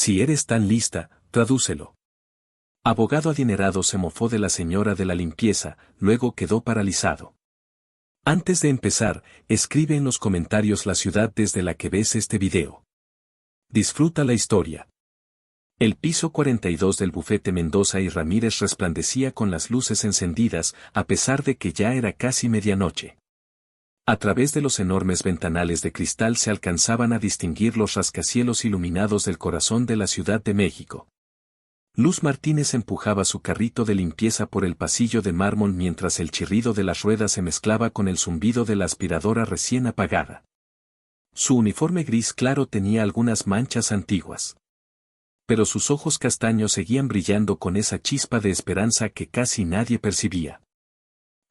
Si eres tan lista, tradúcelo. Abogado adinerado se mofó de la señora de la limpieza, luego quedó paralizado. Antes de empezar, escribe en los comentarios la ciudad desde la que ves este video. Disfruta la historia. El piso 42 del bufete Mendoza y Ramírez resplandecía con las luces encendidas, a pesar de que ya era casi medianoche. A través de los enormes ventanales de cristal se alcanzaban a distinguir los rascacielos iluminados del corazón de la Ciudad de México. Luz Martínez empujaba su carrito de limpieza por el pasillo de mármol mientras el chirrido de las ruedas se mezclaba con el zumbido de la aspiradora recién apagada. Su uniforme gris claro tenía algunas manchas antiguas. Pero sus ojos castaños seguían brillando con esa chispa de esperanza que casi nadie percibía.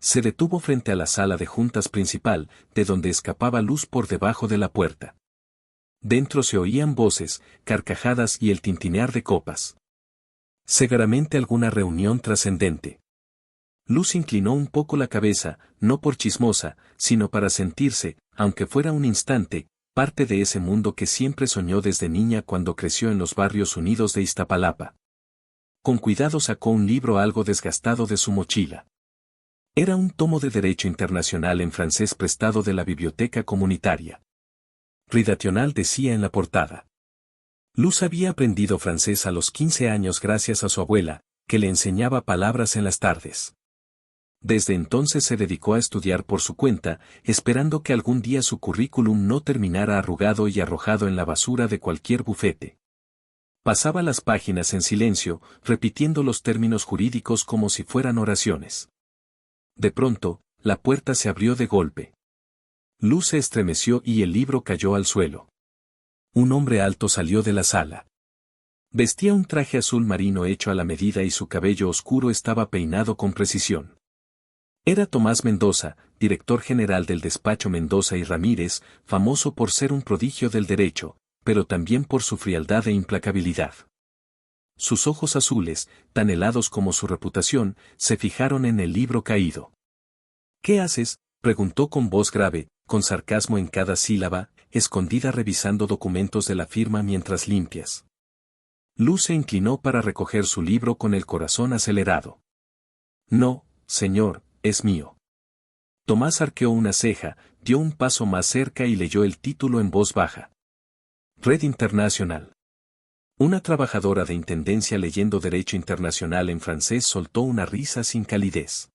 Se detuvo frente a la sala de juntas principal, de donde escapaba luz por debajo de la puerta. Dentro se oían voces, carcajadas y el tintinear de copas. Seguramente alguna reunión trascendente. Luz inclinó un poco la cabeza, no por chismosa, sino para sentirse, aunque fuera un instante, parte de ese mundo que siempre soñó desde niña cuando creció en los barrios unidos de Iztapalapa. Con cuidado sacó un libro algo desgastado de su mochila. Era un tomo de Derecho Internacional en francés prestado de la biblioteca comunitaria. Ridational decía en la portada. Luz había aprendido francés a los 15 años gracias a su abuela, que le enseñaba palabras en las tardes. Desde entonces se dedicó a estudiar por su cuenta, esperando que algún día su currículum no terminara arrugado y arrojado en la basura de cualquier bufete. Pasaba las páginas en silencio, repitiendo los términos jurídicos como si fueran oraciones. De pronto, la puerta se abrió de golpe. Luz se estremeció y el libro cayó al suelo. Un hombre alto salió de la sala. Vestía un traje azul marino hecho a la medida y su cabello oscuro estaba peinado con precisión. Era Tomás Mendoza, director general del despacho Mendoza y Ramírez, famoso por ser un prodigio del derecho, pero también por su frialdad e implacabilidad. Sus ojos azules, tan helados como su reputación, se fijaron en el libro caído. ¿Qué haces?, preguntó con voz grave, con sarcasmo en cada sílaba, escondida revisando documentos de la firma mientras limpias. Luz se inclinó para recoger su libro con el corazón acelerado. No, señor, es mío. Tomás arqueó una ceja, dio un paso más cerca y leyó el título en voz baja. Red Internacional. Una trabajadora de intendencia leyendo Derecho Internacional en francés soltó una risa sin calidez.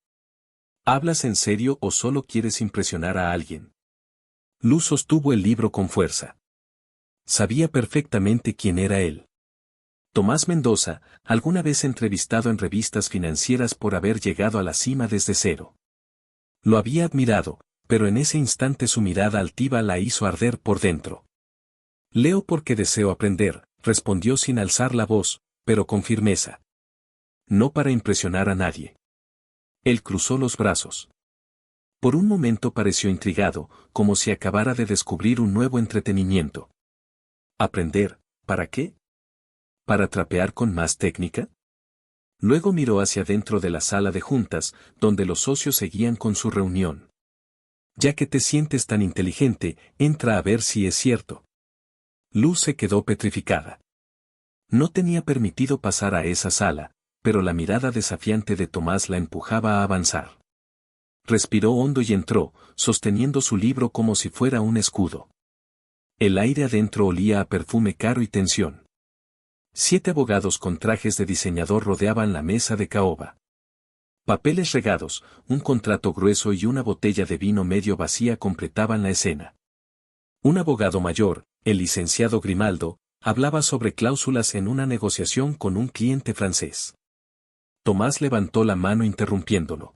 ¿Hablas en serio o solo quieres impresionar a alguien? Luz sostuvo el libro con fuerza. Sabía perfectamente quién era él. Tomás Mendoza, alguna vez entrevistado en revistas financieras por haber llegado a la cima desde cero. Lo había admirado, pero en ese instante su mirada altiva la hizo arder por dentro. Leo porque deseo aprender, respondió sin alzar la voz, pero con firmeza. No para impresionar a nadie. Él cruzó los brazos. Por un momento pareció intrigado, como si acabara de descubrir un nuevo entretenimiento. ¿Aprender? ¿Para qué? ¿Para trapear con más técnica? Luego miró hacia dentro de la sala de juntas, donde los socios seguían con su reunión. Ya que te sientes tan inteligente, entra a ver si es cierto. Luz se quedó petrificada. No tenía permitido pasar a esa sala, pero la mirada desafiante de Tomás la empujaba a avanzar. Respiró hondo y entró, sosteniendo su libro como si fuera un escudo. El aire adentro olía a perfume caro y tensión. 7 abogados con trajes de diseñador rodeaban la mesa de caoba. Papeles regados, un contrato grueso y una botella de vino medio vacía completaban la escena. Un abogado mayor, el licenciado Grimaldo, hablaba sobre cláusulas en una negociación con un cliente francés. Tomás levantó la mano interrumpiéndolo.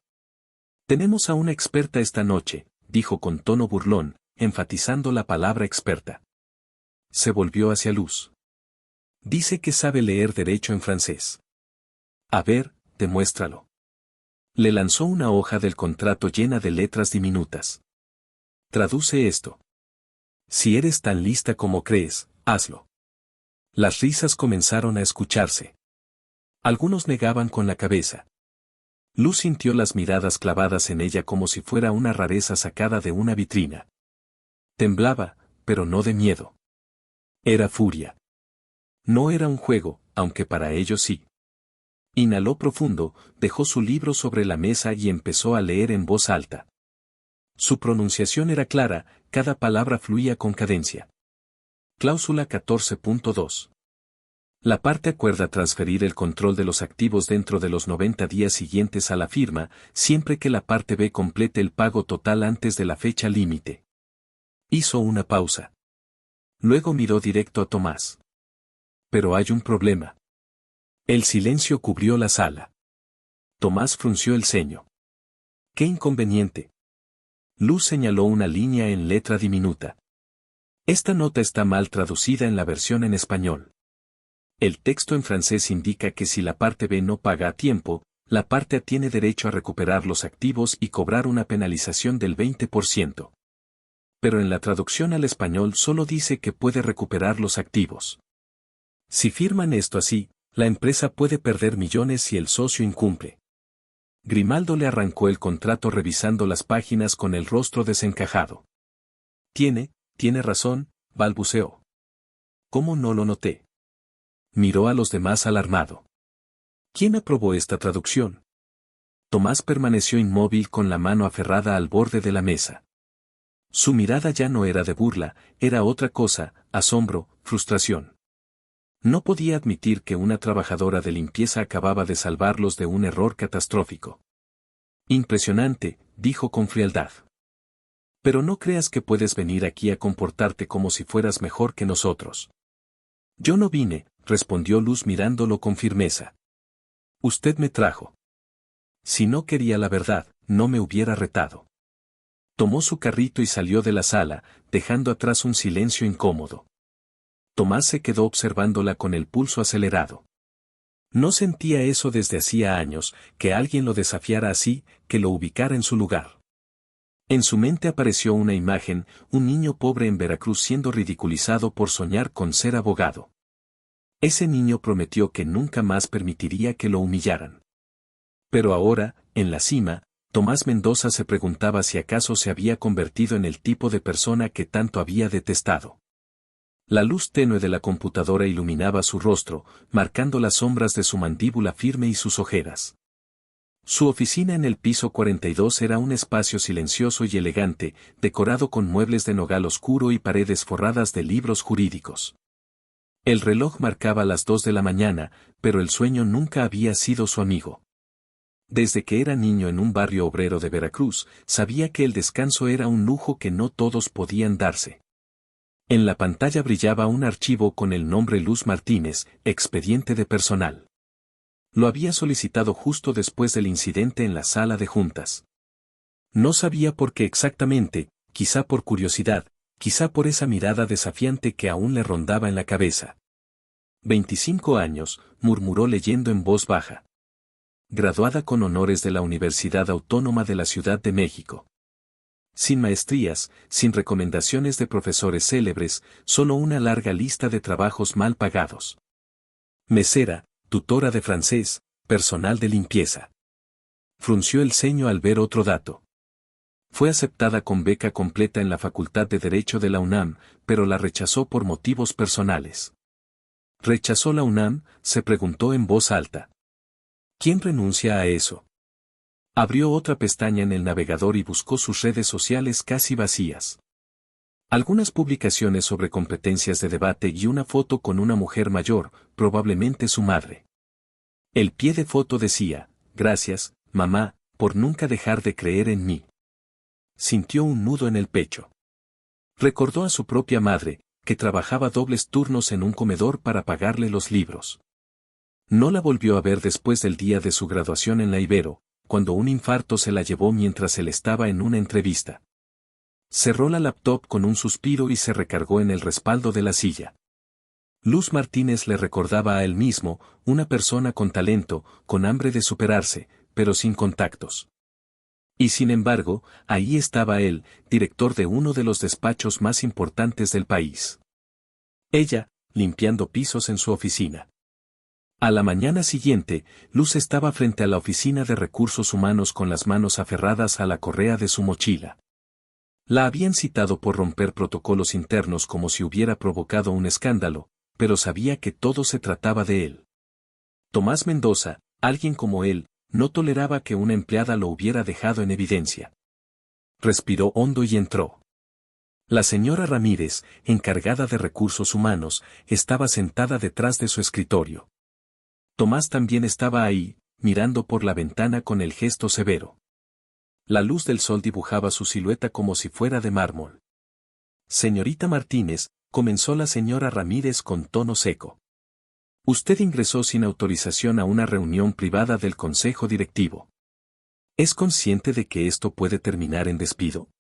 Tenemos a una experta esta noche, dijo con tono burlón, enfatizando la palabra experta. Se volvió hacia Luz. Dice que sabe leer derecho en francés. A ver, demuéstralo. Le lanzó una hoja del contrato llena de letras diminutas. Traduce esto. Si eres tan lista como crees, hazlo. Las risas comenzaron a escucharse. Algunos negaban con la cabeza. Luz sintió las miradas clavadas en ella como si fuera una rareza sacada de una vitrina. Temblaba, pero no de miedo. Era furia. No era un juego, aunque para ellos sí. Inhaló profundo, dejó su libro sobre la mesa y empezó a leer en voz alta. Su pronunciación era clara, cada palabra fluía con cadencia. Cláusula 14.2. La parte acuerda transferir el control de los activos dentro de los 90 días siguientes a la firma, siempre que la parte B complete el pago total antes de la fecha límite. Hizo una pausa. Luego miró directo a Tomás. Pero hay un problema. El silencio cubrió la sala. Tomás frunció el ceño. ¿Qué inconveniente? Luz señaló una línea en letra diminuta. Esta nota está mal traducida en la versión en español. El texto en francés indica que si la parte B no paga a tiempo, la parte A tiene derecho a recuperar los activos y cobrar una penalización del 20%. Pero en la traducción al español solo dice que puede recuperar los activos. Si firman esto así, la empresa puede perder millones si el socio incumple. Grimaldo le arrancó el contrato revisando las páginas con el rostro desencajado. Tiene razón, balbuceó. ¿Cómo no lo noté? Miró a los demás alarmado. ¿Quién aprobó esta traducción? Tomás permaneció inmóvil con la mano aferrada al borde de la mesa. Su mirada ya no era de burla, era otra cosa, asombro, frustración. No podía admitir que una trabajadora de limpieza acababa de salvarlos de un error catastrófico. Impresionante, dijo con frialdad. Pero no creas que puedes venir aquí a comportarte como si fueras mejor que nosotros. Yo no vine, respondió Luz mirándolo con firmeza. Usted me trajo. Si no quería la verdad, no me hubiera retado. Tomó su carrito y salió de la sala, dejando atrás un silencio incómodo. Tomás se quedó observándola con el pulso acelerado. No sentía eso desde hacía años, que alguien lo desafiara así, que lo ubicara en su lugar. En su mente apareció una imagen, un niño pobre en Veracruz siendo ridiculizado por soñar con ser abogado. Ese niño prometió que nunca más permitiría que lo humillaran. Pero ahora, en la cima, Tomás Mendoza se preguntaba si acaso se había convertido en el tipo de persona que tanto había detestado. La luz tenue de la computadora iluminaba su rostro, marcando las sombras de su mandíbula firme y sus ojeras. Su oficina en el piso 42 era un espacio silencioso y elegante, decorado con muebles de nogal oscuro y paredes forradas de libros jurídicos. El reloj marcaba las 2 de la mañana, pero el sueño nunca había sido su amigo. Desde que era niño en un barrio obrero de Veracruz, sabía que el descanso era un lujo que no todos podían darse. En la pantalla brillaba un archivo con el nombre Luz Martínez, expediente de personal. Lo había solicitado justo después del incidente en la sala de juntas. No sabía por qué exactamente, quizá por curiosidad, quizá por esa mirada desafiante que aún le rondaba en la cabeza. 25 años, murmuró leyendo en voz baja. Graduada con honores de la Universidad Autónoma de la Ciudad de México. Sin maestrías, sin recomendaciones de profesores célebres, solo una larga lista de trabajos mal pagados. Mesera, tutora de francés, personal de limpieza. Frunció el ceño al ver otro dato. Fue aceptada con beca completa en la Facultad de Derecho de la UNAM, pero la rechazó por motivos personales. ¿Rechazó la UNAM?, se preguntó en voz alta. ¿Quién renuncia a eso? Abrió otra pestaña en el navegador y buscó sus redes sociales casi vacías. Algunas publicaciones sobre competencias de debate y una foto con una mujer mayor, probablemente su madre. El pie de foto decía, gracias, mamá, por nunca dejar de creer en mí. Sintió un nudo en el pecho. Recordó a su propia madre, que trabajaba dobles turnos en un comedor para pagarle los libros. No la volvió a ver después del día de su graduación en la Ibero, cuando un infarto se la llevó mientras él estaba en una entrevista. Cerró la laptop con un suspiro y se recargó en el respaldo de la silla. Luz Martínez le recordaba a él mismo, una persona con talento, con hambre de superarse, pero sin contactos. Y sin embargo, ahí estaba él, director de uno de los despachos más importantes del país. Ella, limpiando pisos en su oficina. A la mañana siguiente, Luz estaba frente a la oficina de recursos humanos con las manos aferradas a la correa de su mochila. La habían citado por romper protocolos internos como si hubiera provocado un escándalo, pero sabía que todo se trataba de él. Tomás Mendoza, alguien como él, no toleraba que una empleada lo hubiera dejado en evidencia. Respiró hondo y entró. La señora Ramírez, encargada de recursos humanos, estaba sentada detrás de su escritorio. Tomás también estaba ahí, mirando por la ventana con el gesto severo. La luz del sol dibujaba su silueta como si fuera de mármol. Señorita Martínez, comenzó la señora Ramírez con tono seco. Usted ingresó sin autorización a una reunión privada del consejo directivo. ¿Es consciente de que esto puede terminar en despido?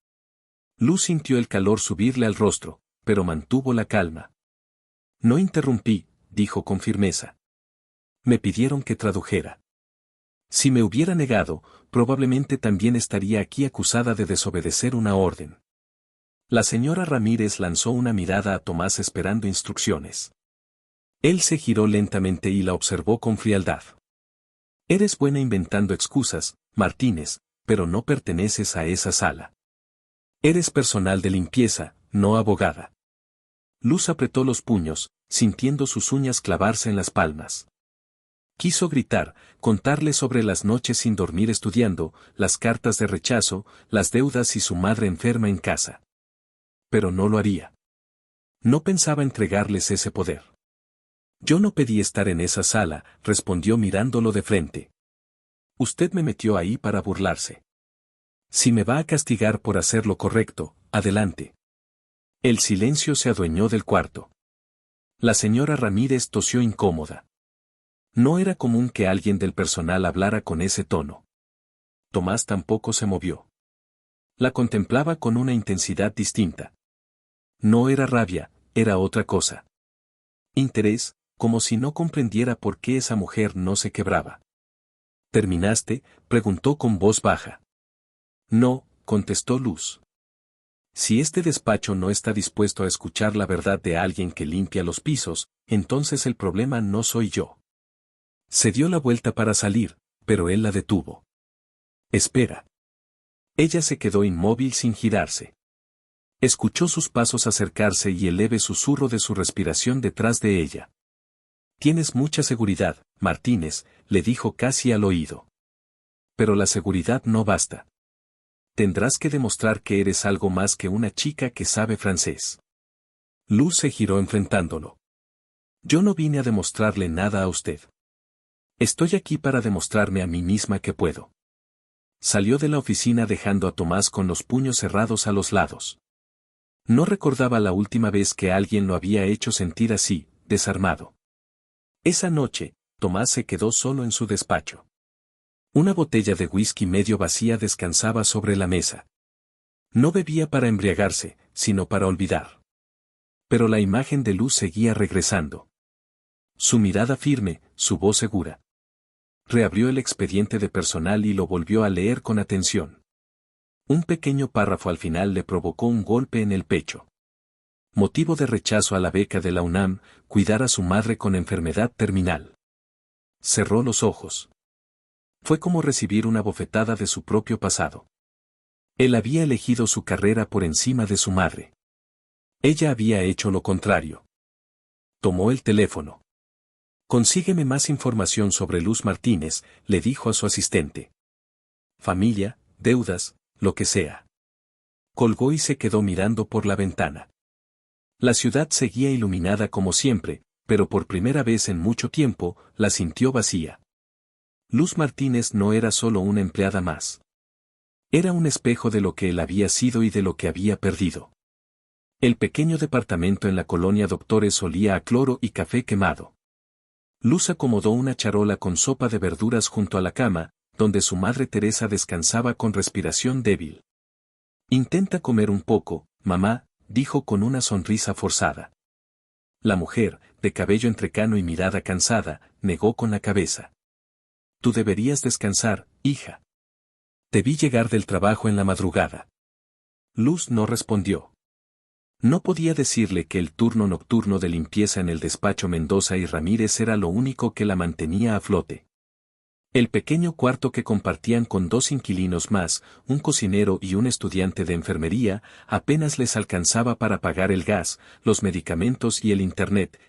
Luz sintió el calor subirle al rostro, pero mantuvo la calma. No interrumpí, dijo con firmeza. Me pidieron que tradujera. Si me hubiera negado, probablemente también estaría aquí acusada de desobedecer una orden. La señora Ramírez lanzó una mirada a Tomás esperando instrucciones. Él se giró lentamente y la observó con frialdad. Eres buena inventando excusas, Martínez, pero no perteneces a esa sala. Eres personal de limpieza, no abogada. Luz apretó los puños, sintiendo sus uñas clavarse en las palmas. Quiso gritar, contarle sobre las noches sin dormir estudiando, las cartas de rechazo, las deudas y su madre enferma en casa. Pero no lo haría. No pensaba entregarles ese poder. Yo no pedí estar en esa sala, respondió mirándolo de frente. Usted me metió ahí para burlarse. Si me va a castigar por hacer lo correcto, adelante. El silencio se adueñó del cuarto. La señora Ramírez tosió incómoda. No era común que alguien del personal hablara con ese tono. Tomás tampoco se movió. La contemplaba con una intensidad distinta. No era rabia, era otra cosa. Interés, como si no comprendiera por qué esa mujer no se quebraba. ¿Terminaste?, preguntó con voz baja. No, contestó Luz. Si este despacho no está dispuesto a escuchar la verdad de alguien que limpia los pisos, entonces el problema no soy yo. Se dio la vuelta para salir, pero él la detuvo. Espera. Ella se quedó inmóvil sin girarse. Escuchó sus pasos acercarse y el leve susurro de su respiración detrás de ella. Tienes mucha seguridad, Martínez, le dijo casi al oído. Pero la seguridad no basta. Tendrás que demostrar que eres algo más que una chica que sabe francés. Luz se giró enfrentándolo. Yo no vine a demostrarle nada a usted. Estoy aquí para demostrarme a mí misma que puedo. Salió de la oficina dejando a Tomás con los puños cerrados a los lados. No recordaba la última vez que alguien lo había hecho sentir así, desarmado. Esa noche, Tomás se quedó solo en su despacho. Una botella de whisky medio vacía descansaba sobre la mesa. No bebía para embriagarse, sino para olvidar. Pero la imagen de Luz seguía regresando. Su mirada firme, su voz segura. Reabrió el expediente de personal y lo volvió a leer con atención. Un pequeño párrafo al final le provocó un golpe en el pecho. Motivo de rechazo a la beca de la UNAM, cuidar a su madre con enfermedad terminal. Cerró los ojos. Fue como recibir una bofetada de su propio pasado. Él había elegido su carrera por encima de su madre. Ella había hecho lo contrario. Tomó el teléfono. Consígueme más información sobre Luz Martínez, le dijo a su asistente. Familia, deudas, lo que sea. Colgó y se quedó mirando por la ventana. La ciudad seguía iluminada como siempre, pero por primera vez en mucho tiempo, la sintió vacía. Luz Martínez no era solo una empleada más. Era un espejo de lo que él había sido y de lo que había perdido. El pequeño departamento en la colonia Doctores olía a cloro y café quemado. Luz acomodó una charola con sopa de verduras junto a la cama, donde su madre Teresa descansaba con respiración débil. Intenta comer un poco, mamá, dijo con una sonrisa forzada. La mujer, de cabello entrecano y mirada cansada, negó con la cabeza. Tú deberías descansar, hija. Te vi llegar del trabajo en la madrugada. Luz no respondió. No podía decirle que el turno nocturno de limpieza en el despacho Mendoza y Ramírez era lo único que la mantenía a flote. El pequeño cuarto que compartían con 2 inquilinos más, un cocinero y un estudiante de enfermería, apenas les alcanzaba para pagar el gas, los medicamentos y el internet.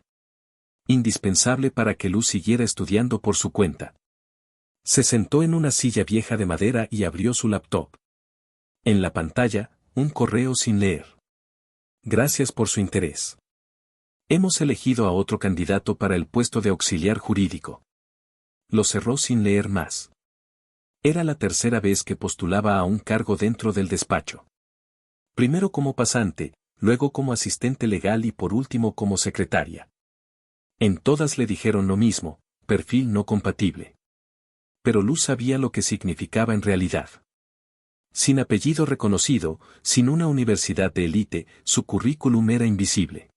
indispensable para que Luz siguiera estudiando por su cuenta. Se sentó en una silla vieja de madera y abrió su laptop. En la pantalla, un correo sin leer. Gracias por su interés. Hemos elegido a otro candidato para el puesto de auxiliar jurídico. Lo cerró sin leer más. Era la tercera vez que postulaba a un cargo dentro del despacho. Primero como pasante, luego como asistente legal y por último como secretaria. En todas le dijeron lo mismo, perfil no compatible. Pero Luz sabía lo que significaba en realidad. Sin apellido reconocido, sin una universidad de élite, su currículum era invisible.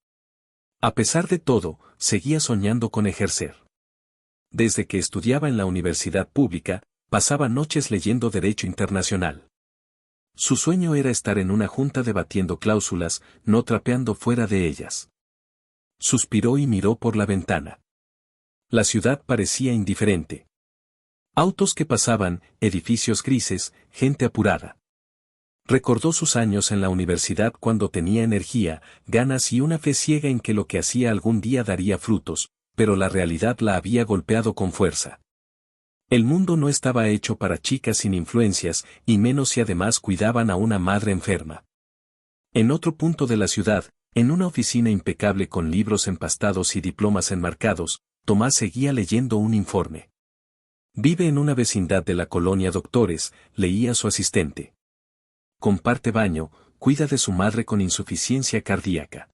A pesar de todo, seguía soñando con ejercer. Desde que estudiaba en la universidad pública, pasaba noches leyendo Derecho Internacional. Su sueño era estar en una junta debatiendo cláusulas, no trapeando fuera de ellas. Suspiró y miró por la ventana. La ciudad parecía indiferente. Autos que pasaban, edificios grises, gente apurada. Recordó sus años en la universidad cuando tenía energía, ganas y una fe ciega en que lo que hacía algún día daría frutos, pero la realidad la había golpeado con fuerza. El mundo no estaba hecho para chicas sin influencias, y menos si además cuidaban a una madre enferma. En otro punto de la ciudad, en una oficina impecable con libros empastados y diplomas enmarcados, Tomás seguía leyendo un informe. Vive en una vecindad de la colonia Doctores, leía su asistente. Comparte baño, cuida de su madre con insuficiencia cardíaca.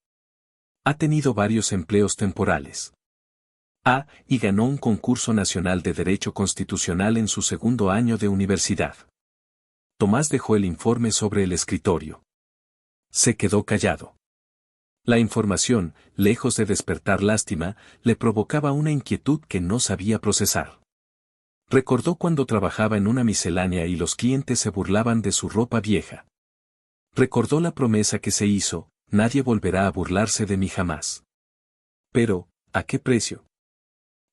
Ha tenido varios empleos temporales. Y ganó un concurso nacional de Derecho Constitucional en su segundo año de universidad. Tomás dejó el informe sobre el escritorio. Se quedó callado. La información, lejos de despertar lástima, le provocaba una inquietud que no sabía procesar. Recordó cuando trabajaba en una miscelánea y los clientes se burlaban de su ropa vieja. Recordó la promesa que se hizo, nadie volverá a burlarse de mí jamás. Pero, ¿a qué precio?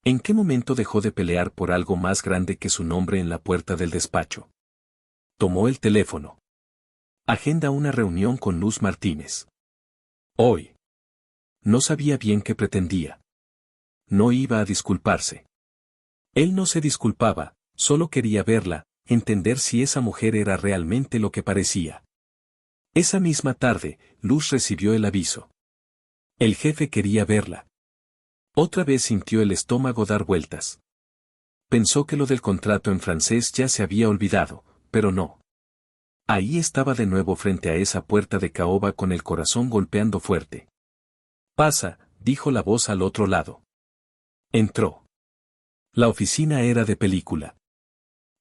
¿En qué momento dejó de pelear por algo más grande que su nombre en la puerta del despacho? Tomó el teléfono. Agenda una reunión con Luz Martínez. Hoy. No sabía bien qué pretendía. No iba a disculparse. Él no se disculpaba, solo quería verla, entender si esa mujer era realmente lo que parecía. Esa misma tarde, Luz recibió el aviso. El jefe quería verla. Otra vez sintió el estómago dar vueltas. Pensó que lo del contrato en francés ya se había olvidado, pero no. Ahí estaba de nuevo frente a esa puerta de caoba con el corazón golpeando fuerte. Pasa, dijo la voz al otro lado. Entró. La oficina era de película.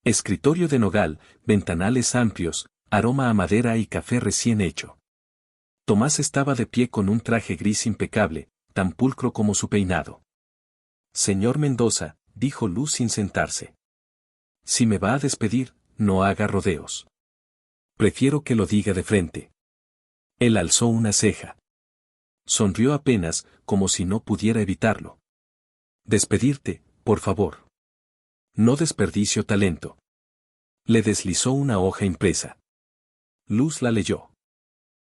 Escritorio de nogal, ventanales amplios, aroma a madera y café recién hecho. Tomás estaba de pie con un traje gris impecable, tan pulcro como su peinado. Señor Mendoza, dijo Luz sin sentarse. Si me va a despedir, no haga rodeos. Prefiero que lo diga de frente. Él alzó una ceja. Sonrió apenas, como si no pudiera evitarlo. Despedirte, por favor. No desperdicio talento. Le deslizó una hoja impresa. Luz la leyó.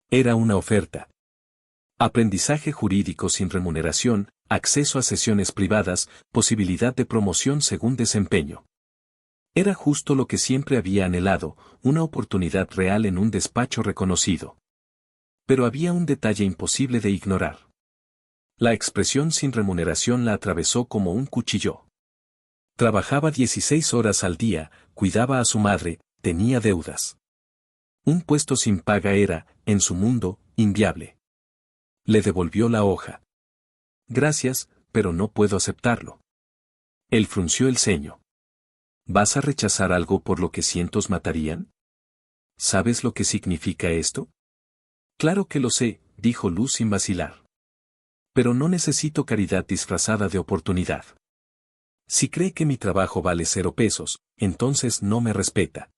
Era una oferta. Aprendizaje jurídico sin remuneración, acceso a sesiones privadas, posibilidad de promoción según desempeño. Era justo lo que siempre había anhelado, una oportunidad real en un despacho reconocido. Pero había un detalle imposible de ignorar. La expresión sin remuneración la atravesó como un cuchillo. Trabajaba 16 horas al día, cuidaba a su madre, tenía deudas. Un puesto sin paga era, en su mundo, inviable. Le devolvió la hoja. Gracias, pero no puedo aceptarlo. Él frunció el ceño. ¿Vas a rechazar algo por lo que cientos matarían? ¿Sabes lo que significa esto? Claro que lo sé, dijo Luz sin vacilar. Pero no necesito caridad disfrazada de oportunidad. Si cree que mi trabajo vale 0 pesos, entonces no me respeta.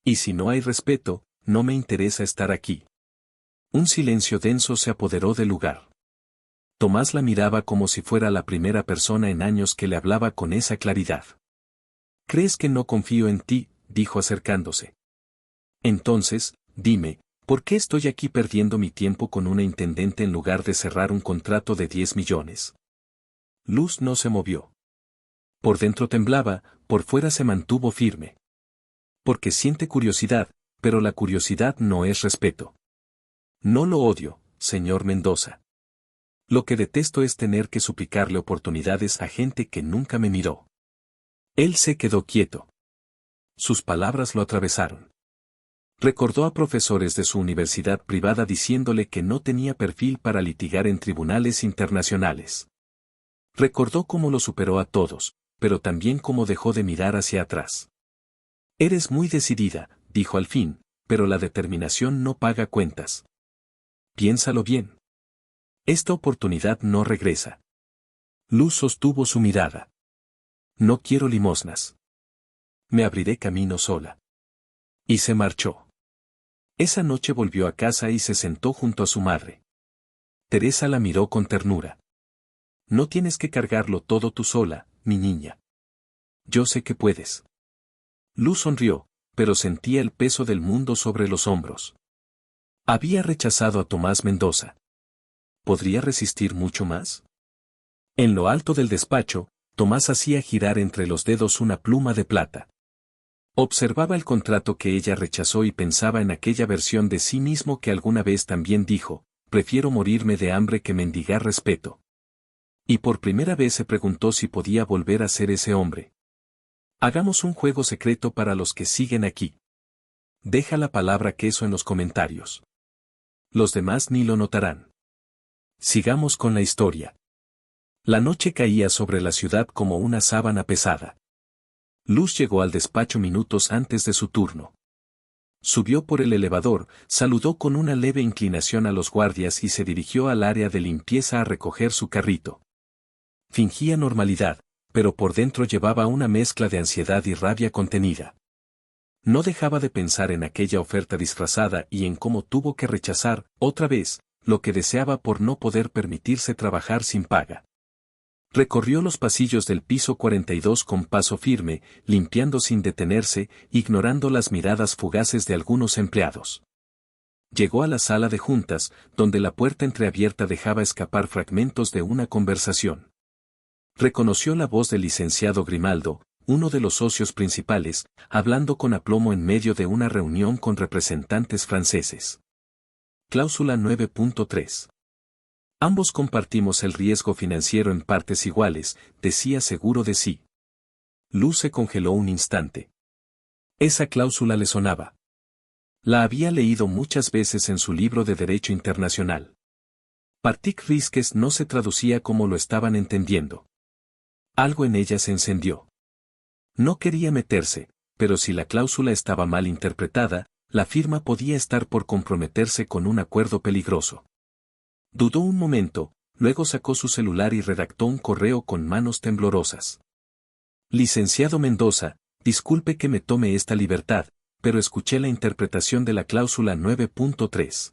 Y si no hay respeto, no me interesa estar aquí. Un silencio denso se apoderó del lugar. Tomás la miraba como si fuera la primera persona en años que le hablaba con esa claridad. ¿Crees que no confío en ti?, dijo acercándose. Entonces, dime, ¿por qué estoy aquí perdiendo mi tiempo con una intendente en lugar de cerrar un contrato de 10 millones? Luz no se movió. Por dentro temblaba, por fuera se mantuvo firme. Porque siente curiosidad, pero la curiosidad no es respeto. No lo odio, señor Mendoza. Lo que detesto es tener que suplicarle oportunidades a gente que nunca me miró. Él se quedó quieto. Sus palabras lo atravesaron. Recordó a profesores de su universidad privada diciéndole que no tenía perfil para litigar en tribunales internacionales. Recordó cómo lo superó a todos, pero también cómo dejó de mirar hacia atrás. Eres muy decidida, dijo al fin, pero la determinación no paga cuentas. Piénsalo bien. Esta oportunidad no regresa. Luz sostuvo su mirada. No quiero limosnas. Me abriré camino sola. Y se marchó. Esa noche volvió a casa y se sentó junto a su madre. Teresa la miró con ternura. No tienes que cargarlo todo tú sola, mi niña. Yo sé que puedes. Luz sonrió, pero sentía el peso del mundo sobre los hombros. Había rechazado a Tomás Mendoza. ¿Podría resistir mucho más? En lo alto del despacho, Tomás hacía girar entre los dedos una pluma de plata. Observaba el contrato que ella rechazó y pensaba en aquella versión de sí mismo que alguna vez también dijo, prefiero morirme de hambre que mendigar respeto. Y por primera vez se preguntó si podía volver a ser ese hombre. Hagamos un juego secreto para los que siguen aquí. Deja la palabra queso en los comentarios. Los demás ni lo notarán. Sigamos con la historia. La noche caía sobre la ciudad como una sábana pesada. Luz llegó al despacho minutos antes de su turno. Subió por el elevador, saludó con una leve inclinación a los guardias y se dirigió al área de limpieza a recoger su carrito. Fingía normalidad, pero por dentro llevaba una mezcla de ansiedad y rabia contenida. No dejaba de pensar en aquella oferta disfrazada y en cómo tuvo que rechazar, otra vez, lo que deseaba por no poder permitirse trabajar sin paga. Recorrió los pasillos del piso 42 con paso firme, limpiando sin detenerse, ignorando las miradas fugaces de algunos empleados. Llegó a la sala de juntas, donde la puerta entreabierta dejaba escapar fragmentos de una conversación. Reconoció la voz del licenciado Grimaldo, uno de los socios principales, hablando con aplomo en medio de una reunión con representantes franceses. Cláusula 9.3. Ambos compartimos el riesgo financiero en partes iguales, decía seguro de sí. Luz se congeló un instante. Esa cláusula le sonaba. La había leído muchas veces en su libro de Derecho Internacional. Partic risques no se traducía como lo estaban entendiendo. Algo en ella se encendió. No quería meterse, pero si la cláusula estaba mal interpretada, la firma podía estar por comprometerse con un acuerdo peligroso. Dudó un momento, luego sacó su celular y redactó un correo con manos temblorosas. Licenciado Mendoza, disculpe que me tome esta libertad, pero escuché la interpretación de la cláusula 9.3.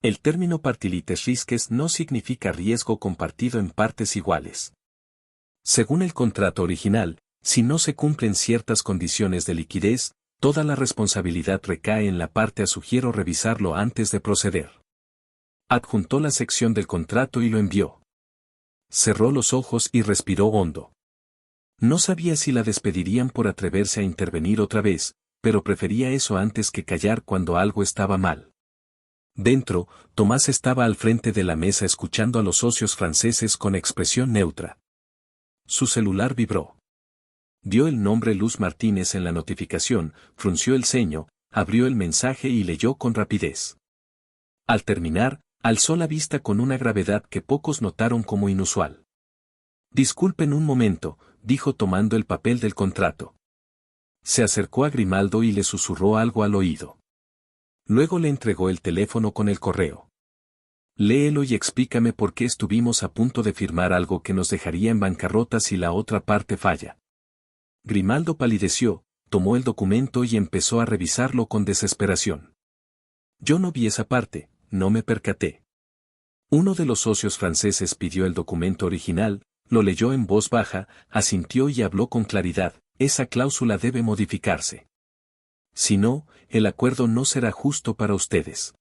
El término partilites risques no significa riesgo compartido en partes iguales. Según el contrato original, si no se cumplen ciertas condiciones de liquidez, toda la responsabilidad recae en la parte. Sugiero revisarlo antes de proceder. Adjuntó la sección del contrato y lo envió. Cerró los ojos y respiró hondo. No sabía si la despedirían por atreverse a intervenir otra vez, pero prefería eso antes que callar cuando algo estaba mal. Dentro, Tomás estaba al frente de la mesa escuchando a los socios franceses con expresión neutra. Su celular vibró. Vio el nombre Luz Martínez en la notificación, frunció el ceño, abrió el mensaje y leyó con rapidez. Al terminar, alzó la vista con una gravedad que pocos notaron como inusual. Disculpen un momento, dijo tomando el papel del contrato. Se acercó a Grimaldo y le susurró algo al oído. Luego le entregó el teléfono con el correo. Léelo y explícame por qué estuvimos a punto de firmar algo que nos dejaría en bancarrota si la otra parte falla. Grimaldo palideció, tomó el documento y empezó a revisarlo con desesperación. Yo no vi esa parte, no me percaté. Uno de los socios franceses pidió el documento original, lo leyó en voz baja, asintió y habló con claridad, esa cláusula debe modificarse. Si no, el acuerdo no será justo para ustedes.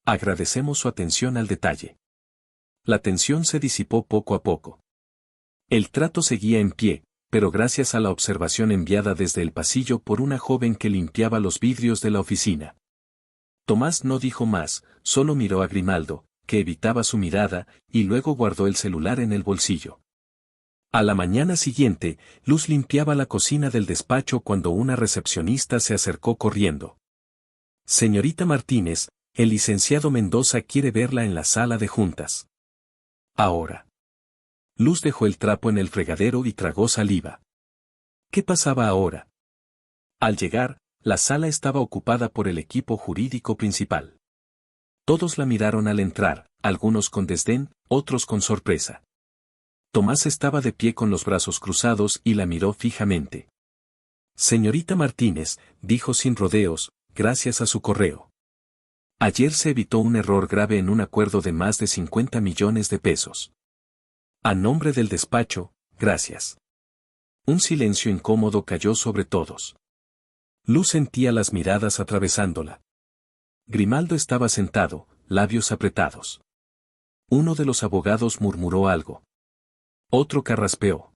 Agradecemos su atención al detalle. La tensión se disipó poco a poco. El trato seguía en pie, pero gracias a la observación enviada desde el pasillo por una joven que limpiaba los vidrios de la oficina. Tomás no dijo más, solo miró a Grimaldo, que evitaba su mirada, y luego guardó el celular en el bolsillo. A la mañana siguiente, Luz limpiaba la cocina del despacho cuando una recepcionista se acercó corriendo. Señorita Martínez, el licenciado Mendoza quiere verla en la sala de juntas. Ahora. Luz dejó el trapo en el fregadero y tragó saliva. ¿Qué pasaba ahora? Al llegar, la sala estaba ocupada por el equipo jurídico principal. Todos la miraron al entrar, algunos con desdén, otros con sorpresa. Tomás estaba de pie con los brazos cruzados y la miró fijamente. Señorita Martínez, dijo sin rodeos, gracias a su correo. Ayer se evitó un error grave en un acuerdo de más de 50 millones de pesos. A nombre del despacho, gracias. Un silencio incómodo cayó sobre todos. Luz sentía las miradas atravesándola. Grimaldo estaba sentado, labios apretados. Uno de los abogados murmuró algo. Otro carraspeó.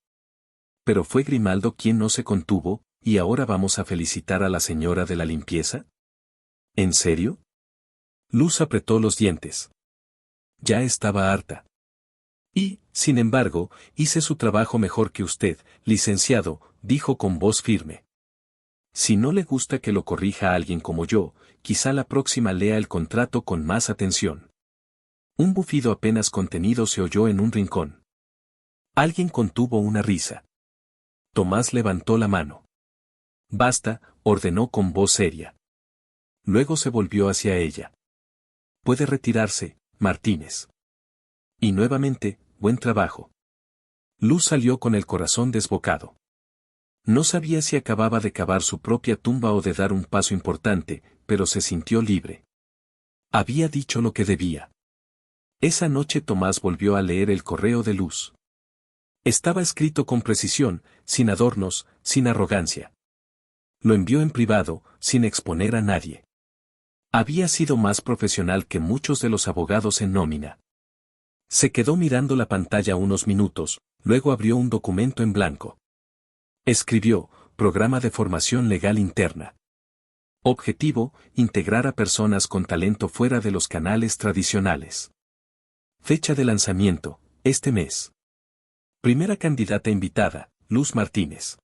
Pero fue Grimaldo quien no se contuvo, ¿y ahora vamos a felicitar a la señora de la limpieza? ¿En serio? Luz apretó los dientes. Ya estaba harta. Y, sin embargo, hice su trabajo mejor que usted, licenciado, dijo con voz firme. Si no le gusta que lo corrija a alguien como yo, quizá la próxima lea el contrato con más atención. Un bufido apenas contenido se oyó en un rincón. Alguien contuvo una risa. Tomás levantó la mano. Basta, ordenó con voz seria. Luego se volvió hacia ella. Puede retirarse, Martínez. Y nuevamente, buen trabajo. Luz salió con el corazón desbocado. No sabía si acababa de cavar su propia tumba o de dar un paso importante, pero se sintió libre. Había dicho lo que debía. Esa noche Tomás volvió a leer el correo de Luz. Estaba escrito con precisión, sin adornos, sin arrogancia. Lo envió en privado, sin exponer a nadie. Había sido más profesional que muchos de los abogados en nómina. Se quedó mirando la pantalla unos minutos, luego abrió un documento en blanco. Escribió, Programa de Formación Legal Interna. Objetivo, integrar a personas con talento fuera de los canales tradicionales. Fecha de lanzamiento, este mes. Primera candidata invitada, Luz Martínez.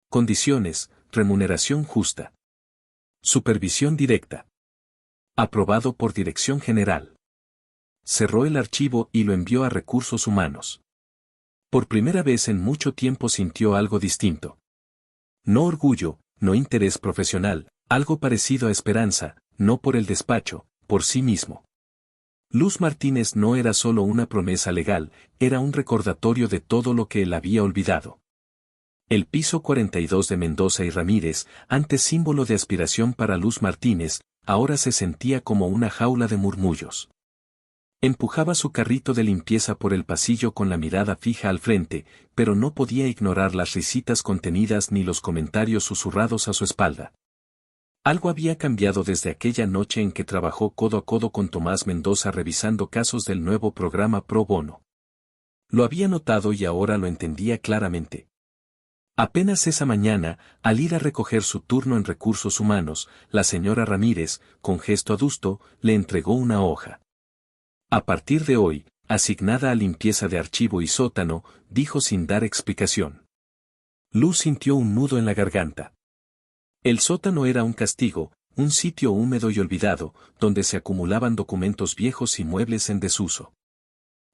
Condiciones, remuneración justa. Supervisión directa. Aprobado por Dirección General. Cerró el archivo y lo envió a Recursos Humanos. Por primera vez en mucho tiempo sintió algo distinto. No orgullo, no interés profesional, algo parecido a esperanza, no por el despacho, por sí mismo. Luz Martínez no era solo una promesa legal, era un recordatorio de todo lo que él había olvidado. El piso 42 de Mendoza y Ramírez, antes símbolo de aspiración para Luz Martínez, ahora se sentía como una jaula de murmullos. Empujaba su carrito de limpieza por el pasillo con la mirada fija al frente, pero no podía ignorar las risitas contenidas ni los comentarios susurrados a su espalda. Algo había cambiado desde aquella noche en que trabajó codo a codo con Tomás Mendoza revisando casos del nuevo programa Pro Bono. Lo había notado y ahora lo entendía claramente. Apenas esa mañana, al ir a recoger su turno en Recursos Humanos, la señora Ramírez, con gesto adusto, le entregó una hoja. A partir de hoy, asignada a limpieza de archivo y sótano, dijo sin dar explicación. Luz sintió un nudo en la garganta. El sótano era un castigo, un sitio húmedo y olvidado, donde se acumulaban documentos viejos y muebles en desuso.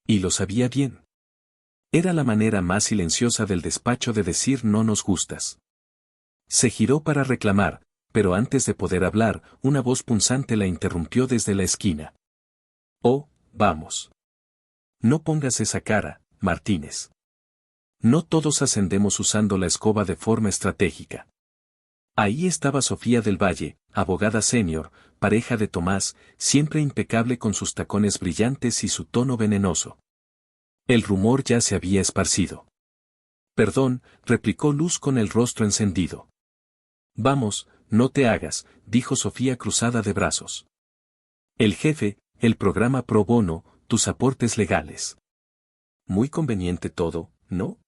Y lo sabía bien. Era la manera más silenciosa del despacho de decir no nos gustas. Se giró para reclamar, pero antes de poder hablar, una voz punzante la interrumpió desde la esquina. Oh, vamos. No pongas esa cara, Martínez. No todos ascendemos usando la escoba de forma estratégica. Ahí estaba Sofía del Valle, abogada senior, pareja de Tomás, siempre impecable con sus tacones brillantes y su tono venenoso. El rumor ya se había esparcido. Perdón, replicó Luz con el rostro encendido. Vamos, no te hagas, dijo Sofía cruzada de brazos. El jefe, el programa Pro Bono, tus aportes legales. Muy conveniente todo, ¿no?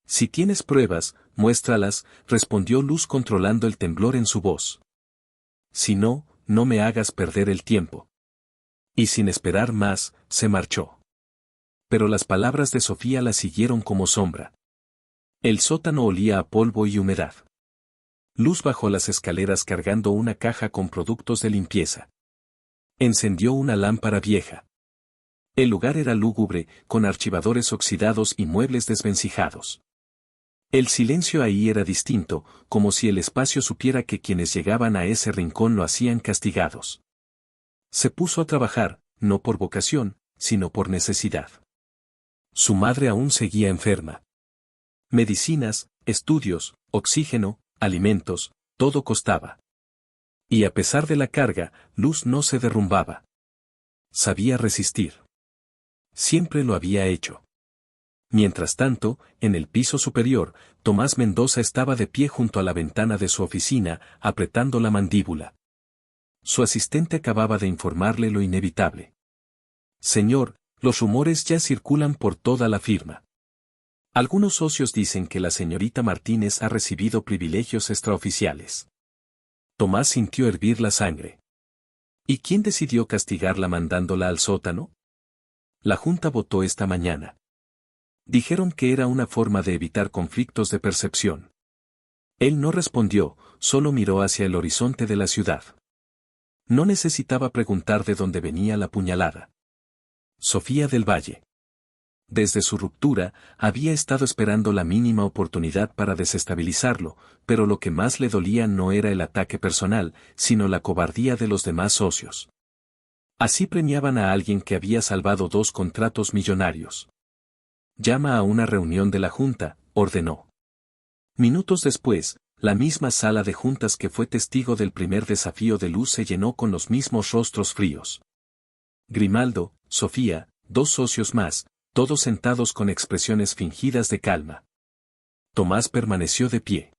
Si tienes pruebas, muéstralas, respondió Luz controlando el temblor en su voz. Si no, no me hagas perder el tiempo. Y sin esperar más, se marchó. Pero las palabras de Sofía la siguieron como sombra. El sótano olía a polvo y humedad. Luz bajó las escaleras cargando una caja con productos de limpieza. Encendió una lámpara vieja. El lugar era lúgubre, con archivadores oxidados y muebles desvencijados. El silencio ahí era distinto, como si el espacio supiera que quienes llegaban a ese rincón lo hacían castigados. Se puso a trabajar, no por vocación, sino por necesidad. Su madre aún seguía enferma. Medicinas, estudios, oxígeno, alimentos, todo costaba. Y a pesar de la carga, Luz no se derrumbaba. Sabía resistir. Siempre lo había hecho. Mientras tanto, en el piso superior, Tomás Mendoza estaba de pie junto a la ventana de su oficina, apretando la mandíbula. Su asistente acababa de informarle lo inevitable. Señor, los rumores ya circulan por toda la firma. Algunos socios dicen que la señorita Martínez ha recibido privilegios extraoficiales. Tomás sintió hervir la sangre. ¿Y quién decidió castigarla mandándola al sótano? La Junta votó esta mañana. Dijeron que era una forma de evitar conflictos de percepción. Él no respondió, solo miró hacia el horizonte de la ciudad. No necesitaba preguntar de dónde venía la puñalada. Sofía del Valle. Desde su ruptura, había estado esperando la mínima oportunidad para desestabilizarlo, pero lo que más le dolía no era el ataque personal, sino la cobardía de los demás socios. Así premiaban a alguien que había salvado 2 contratos millonarios. Llama a una reunión de la Junta, ordenó. Minutos después, la misma sala de juntas que fue testigo del primer desafío de Luz se llenó con los mismos rostros fríos. Grimaldo, Sofía, 2 socios más, todos sentados con expresiones fingidas de calma. Tomás permaneció de pie.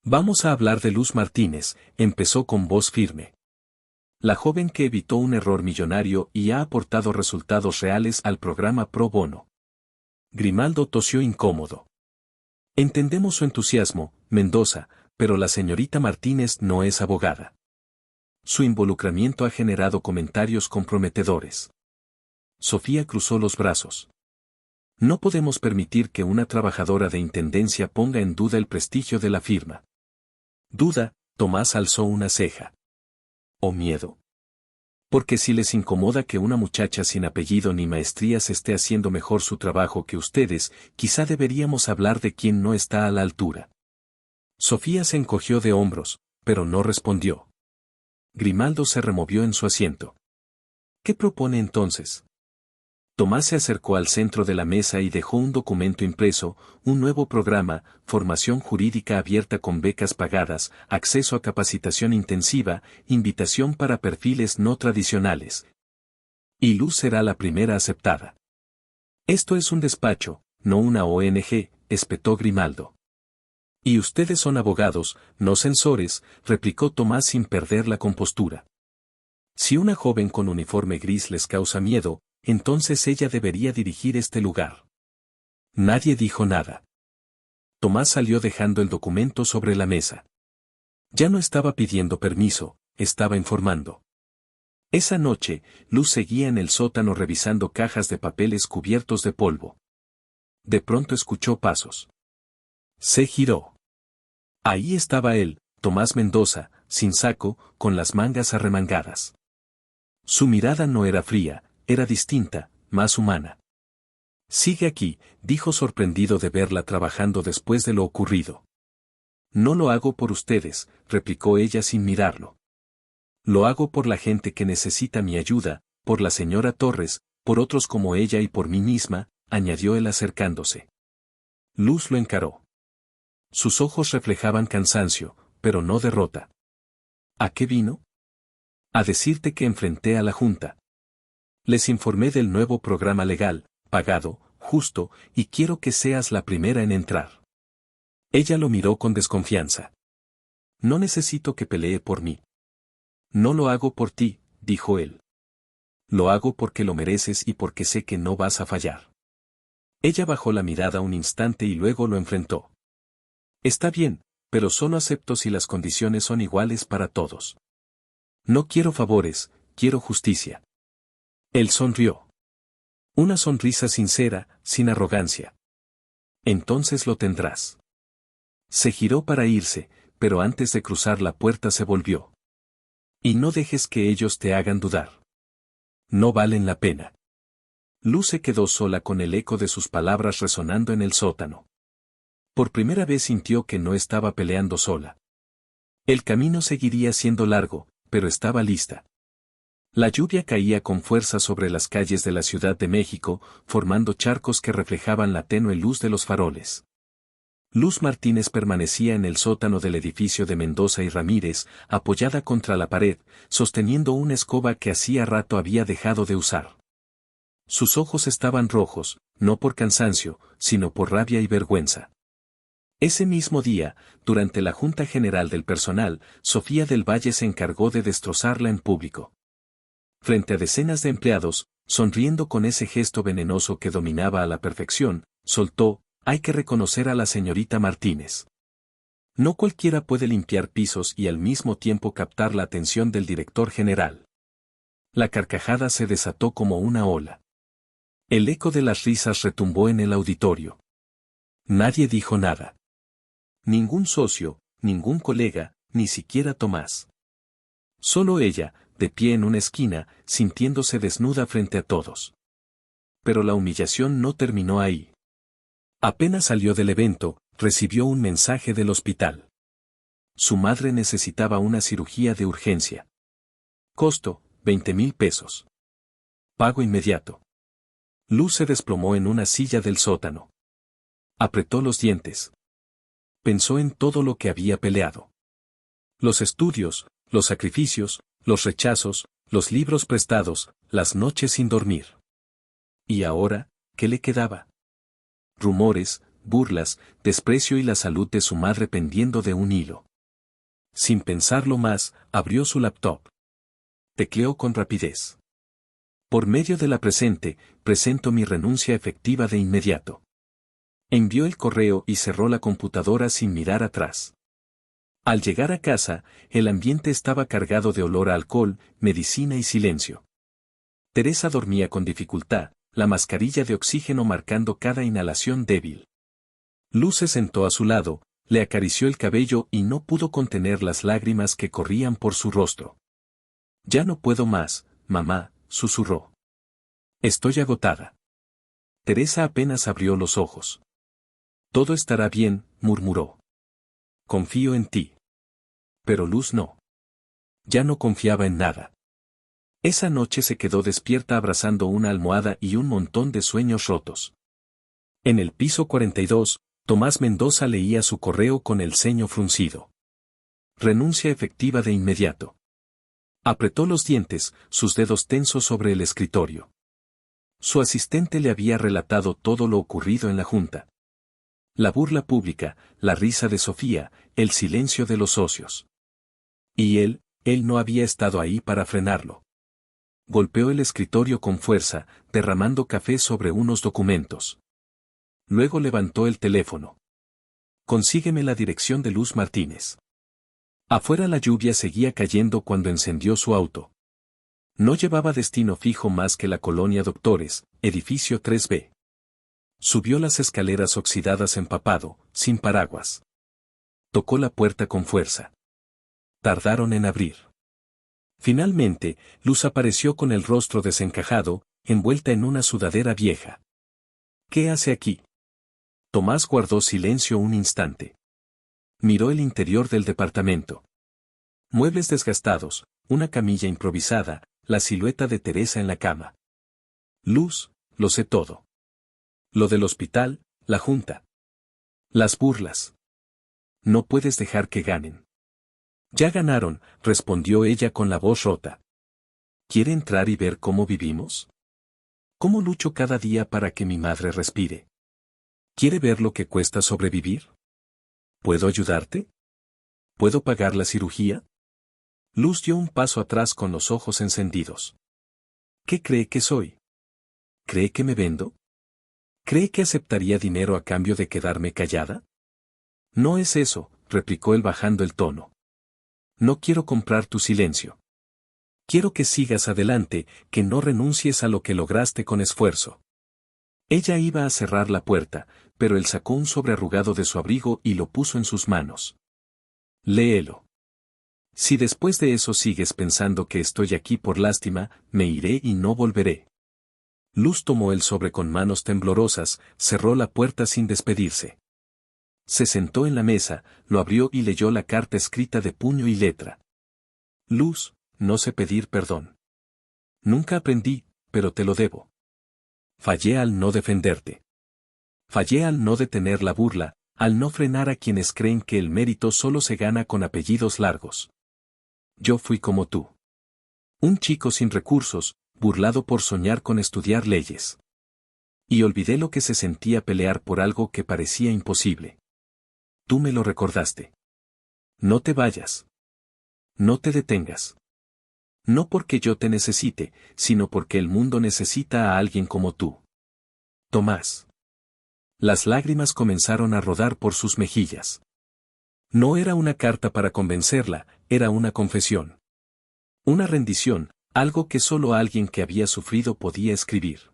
Vamos a hablar de Luz Martínez, empezó con voz firme. La joven que evitó un error millonario y ha aportado resultados reales al programa Pro Bono. Grimaldo tosió incómodo. Entendemos su entusiasmo, Mendoza, pero la señorita Martínez no es abogada. Su involucramiento ha generado comentarios comprometedores. Sofía cruzó los brazos. No podemos permitir que una trabajadora de intendencia ponga en duda el prestigio de la firma. ¿Duda? Tomás alzó una ceja. ¿O miedo? Porque si les incomoda que una muchacha sin apellido ni maestrías esté haciendo mejor su trabajo que ustedes, quizá deberíamos hablar de quien no está a la altura. Sofía se encogió de hombros, pero no respondió. Grimaldo se removió en su asiento. ¿Qué propone entonces? Tomás se acercó al centro de la mesa y dejó un documento impreso, un nuevo programa, formación jurídica abierta con becas pagadas, acceso a capacitación intensiva, invitación para perfiles no tradicionales. Y Luz será la primera aceptada. Esto es un despacho, no una ONG, espetó Grimaldo. Y ustedes son abogados, no censores, replicó Tomás sin perder la compostura. Si una joven con uniforme gris les causa miedo, entonces ella debería dirigir este lugar. Nadie dijo nada. Tomás salió dejando el documento sobre la mesa. Ya no estaba pidiendo permiso, estaba informando. Esa noche, Luz seguía en el sótano revisando cajas de papeles cubiertos de polvo. De pronto escuchó pasos. Se giró. Ahí estaba él, Tomás Mendoza, sin saco, con las mangas arremangadas. Su mirada no era fría, era distinta, más humana. Sigue aquí, dijo sorprendido de verla trabajando después de lo ocurrido. No lo hago por ustedes, replicó ella sin mirarlo. Lo hago por la gente que necesita mi ayuda, por la señora Torres, por otros como ella y por mí misma, añadió él acercándose. Luz lo encaró. Sus ojos reflejaban cansancio, pero no derrota. ¿A qué vino? A decirte que enfrenté a la Junta. Les informé del nuevo programa legal, pagado, justo, y quiero que seas la primera en entrar. Ella lo miró con desconfianza. No necesito que pelee por mí. No lo hago por ti, dijo él. Lo hago porque lo mereces y porque sé que no vas a fallar. Ella bajó la mirada un instante y luego lo enfrentó. Está bien, pero solo acepto si las condiciones son iguales para todos. No quiero favores, quiero justicia. Él sonrió. Una sonrisa sincera, sin arrogancia. Entonces lo tendrás. Se giró para irse, pero antes de cruzar la puerta se volvió. Y no dejes que ellos te hagan dudar. No valen la pena. Luz se quedó sola con el eco de sus palabras resonando en el sótano. Por primera vez sintió que no estaba peleando sola. El camino seguiría siendo largo, pero estaba lista. La lluvia caía con fuerza sobre las calles de la Ciudad de México, formando charcos que reflejaban la tenue luz de los faroles. Luz Martínez permanecía en el sótano del edificio de Mendoza y Ramírez, apoyada contra la pared, sosteniendo una escoba que hacía rato había dejado de usar. Sus ojos estaban rojos, no por cansancio, sino por rabia y vergüenza. Ese mismo día, durante la Junta General del Personal, Sofía del Valle se encargó de destrozarla en público. Frente a decenas de empleados, sonriendo con ese gesto venenoso que dominaba a la perfección, soltó: hay que reconocer a la señorita Martínez. No cualquiera puede limpiar pisos y al mismo tiempo captar la atención del director general. La carcajada se desató como una ola. El eco de las risas retumbó en el auditorio. Nadie dijo nada. Ningún socio, ningún colega, ni siquiera Tomás. Solo ella, de pie en una esquina, sintiéndose desnuda frente a todos. Pero la humillación no terminó ahí. Apenas salió del evento, recibió un mensaje del hospital. Su madre necesitaba una cirugía de urgencia. Costo: 20,000 pesos. Pago inmediato. Luz se desplomó en una silla del sótano. Apretó los dientes. Pensó en todo lo que había peleado. Los estudios, los sacrificios, los rechazos, los libros prestados, las noches sin dormir. ¿Y ahora, qué le quedaba? Rumores, burlas, desprecio y la salud de su madre pendiendo de un hilo. Sin pensarlo más, abrió su laptop. Tecleó con rapidez. Por medio de la presente, presento mi renuncia efectiva de inmediato. Envió el correo y cerró la computadora sin mirar atrás. Al llegar a casa, el ambiente estaba cargado de olor a alcohol, medicina y silencio. Teresa dormía con dificultad, la mascarilla de oxígeno marcando cada inhalación débil. Luz se sentó a su lado, le acarició el cabello y no pudo contener las lágrimas que corrían por su rostro. Ya no puedo más, mamá, susurró. Estoy agotada. Teresa apenas abrió los ojos. Todo estará bien, murmuró. Confío en ti. Pero Luz no. Ya no confiaba en nada. Esa noche se quedó despierta abrazando una almohada y un montón de sueños rotos. En el piso 42, Tomás Mendoza leía su correo con el ceño fruncido. Renuncia efectiva de inmediato. Apretó los dientes, sus dedos tensos sobre el escritorio. Su asistente le había relatado todo lo ocurrido en la junta. La burla pública, la risa de Sofía, el silencio de los socios. Y él no había estado ahí para frenarlo. Golpeó el escritorio con fuerza, derramando café sobre unos documentos. Luego levantó el teléfono. Consígueme la dirección de Luz Martínez. Afuera la lluvia seguía cayendo cuando encendió su auto. No llevaba destino fijo más que la colonia Doctores, edificio 3B. Subió las escaleras oxidadas empapado, sin paraguas. Tocó la puerta con fuerza. Tardaron en abrir. Finalmente, Luz apareció con el rostro desencajado, envuelta en una sudadera vieja. ¿Qué hace aquí? Tomás guardó silencio un instante. Miró el interior del departamento. Muebles desgastados, una camilla improvisada, la silueta de Teresa en la cama. Luz, lo sé todo. Lo del hospital, la junta. Las burlas. No puedes dejar que ganen. Ya ganaron, respondió ella con la voz rota. ¿Quiere entrar y ver cómo vivimos? ¿Cómo lucho cada día para que mi madre respire? ¿Quiere ver lo que cuesta sobrevivir? ¿Puedo ayudarte? ¿Puedo pagar la cirugía? Luz dio un paso atrás con los ojos encendidos. ¿Qué cree que soy? ¿Cree que me vendo? ¿Cree que aceptaría dinero a cambio de quedarme callada? No es eso, replicó él bajando el tono. No quiero comprar tu silencio. Quiero que sigas adelante, que no renuncies a lo que lograste con esfuerzo. Ella iba a cerrar la puerta, pero él sacó un sobre arrugado de su abrigo y lo puso en sus manos. Léelo. Si después de eso sigues pensando que estoy aquí por lástima, me iré y no volveré. Luz tomó el sobre con manos temblorosas, cerró la puerta sin despedirse. Se sentó en la mesa, lo abrió y leyó la carta escrita de puño y letra. Luz, no sé pedir perdón. Nunca aprendí, pero te lo debo. Fallé al no defenderte. Fallé al no detener la burla, al no frenar a quienes creen que el mérito solo se gana con apellidos largos. Yo fui como tú. Un chico sin recursos, burlado por soñar con estudiar leyes. Y olvidé lo que se sentía pelear por algo que parecía imposible. Tú me lo recordaste. No te vayas. No te detengas. No porque yo te necesite, sino porque el mundo necesita a alguien como tú. Tomás. Las lágrimas comenzaron a rodar por sus mejillas. No era una carta para convencerla, era una confesión. Una rendición, algo que solo alguien que había sufrido podía escribir.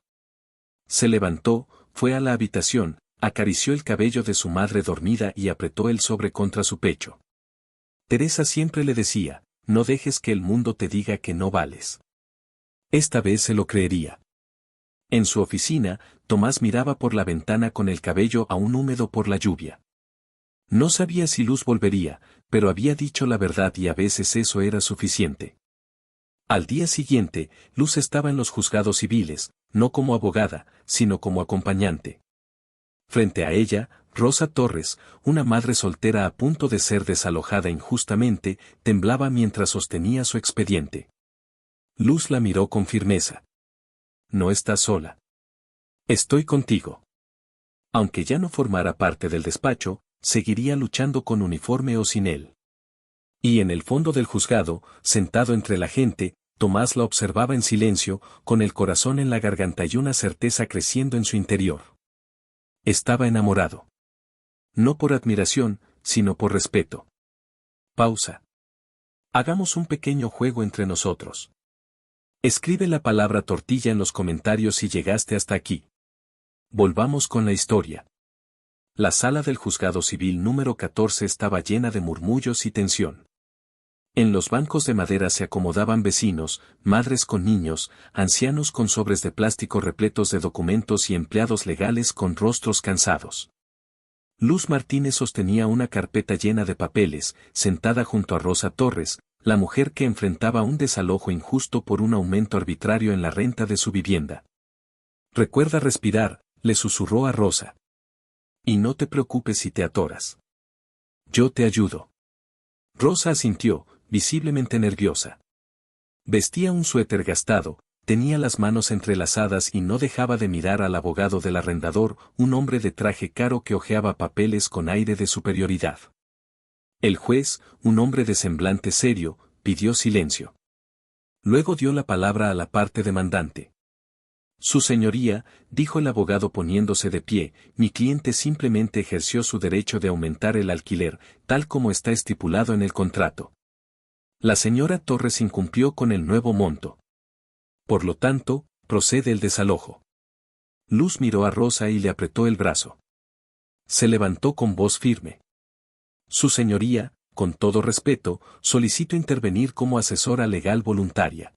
Se levantó, fue a la habitación, acarició el cabello de su madre dormida y apretó el sobre contra su pecho. Teresa siempre le decía, no dejes que el mundo te diga que no vales. Esta vez se lo creería. En su oficina, Tomás miraba por la ventana con el cabello aún húmedo por la lluvia. No sabía si Luz volvería, pero había dicho la verdad y a veces eso era suficiente. Al día siguiente, Luz estaba en los juzgados civiles, no como abogada, sino como acompañante. Frente a ella, Rosa Torres, una madre soltera a punto de ser desalojada injustamente, temblaba mientras sostenía su expediente. Luz la miró con firmeza. No estás sola. Estoy contigo. Aunque ya no formara parte del despacho, seguiría luchando con uniforme o sin él. Y en el fondo del juzgado, sentado entre la gente, Tomás la observaba en silencio, con el corazón en la garganta y una certeza creciendo en su interior. Estaba enamorado. No por admiración, sino por respeto. Pausa. Hagamos un pequeño juego entre nosotros. Escribe la palabra tortilla en los comentarios si llegaste hasta aquí. Volvamos con la historia. La sala del juzgado civil número 14 estaba llena de murmullos y tensión. En los bancos de madera se acomodaban vecinos, madres con niños, ancianos con sobres de plástico repletos de documentos y empleados legales con rostros cansados. Luz Martínez sostenía una carpeta llena de papeles, sentada junto a Rosa Torres, la mujer que enfrentaba un desalojo injusto por un aumento arbitrario en la renta de su vivienda. Recuerda respirar, le susurró a Rosa. Y no te preocupes si te atoras. Yo te ayudo. Rosa asintió, visiblemente nerviosa. Vestía un suéter gastado, tenía las manos entrelazadas y no dejaba de mirar al abogado del arrendador, un hombre de traje caro que hojeaba papeles con aire de superioridad. El juez, un hombre de semblante serio, pidió silencio. Luego dio la palabra a la parte demandante. Su señoría, dijo el abogado poniéndose de pie, mi cliente simplemente ejerció su derecho de aumentar el alquiler, tal como está estipulado en el contrato. La señora Torres incumplió con el nuevo monto. Por lo tanto, procede el desalojo. Luz miró a Rosa y le apretó el brazo. Se levantó con voz firme. Su señoría, con todo respeto, solicito intervenir como asesora legal voluntaria.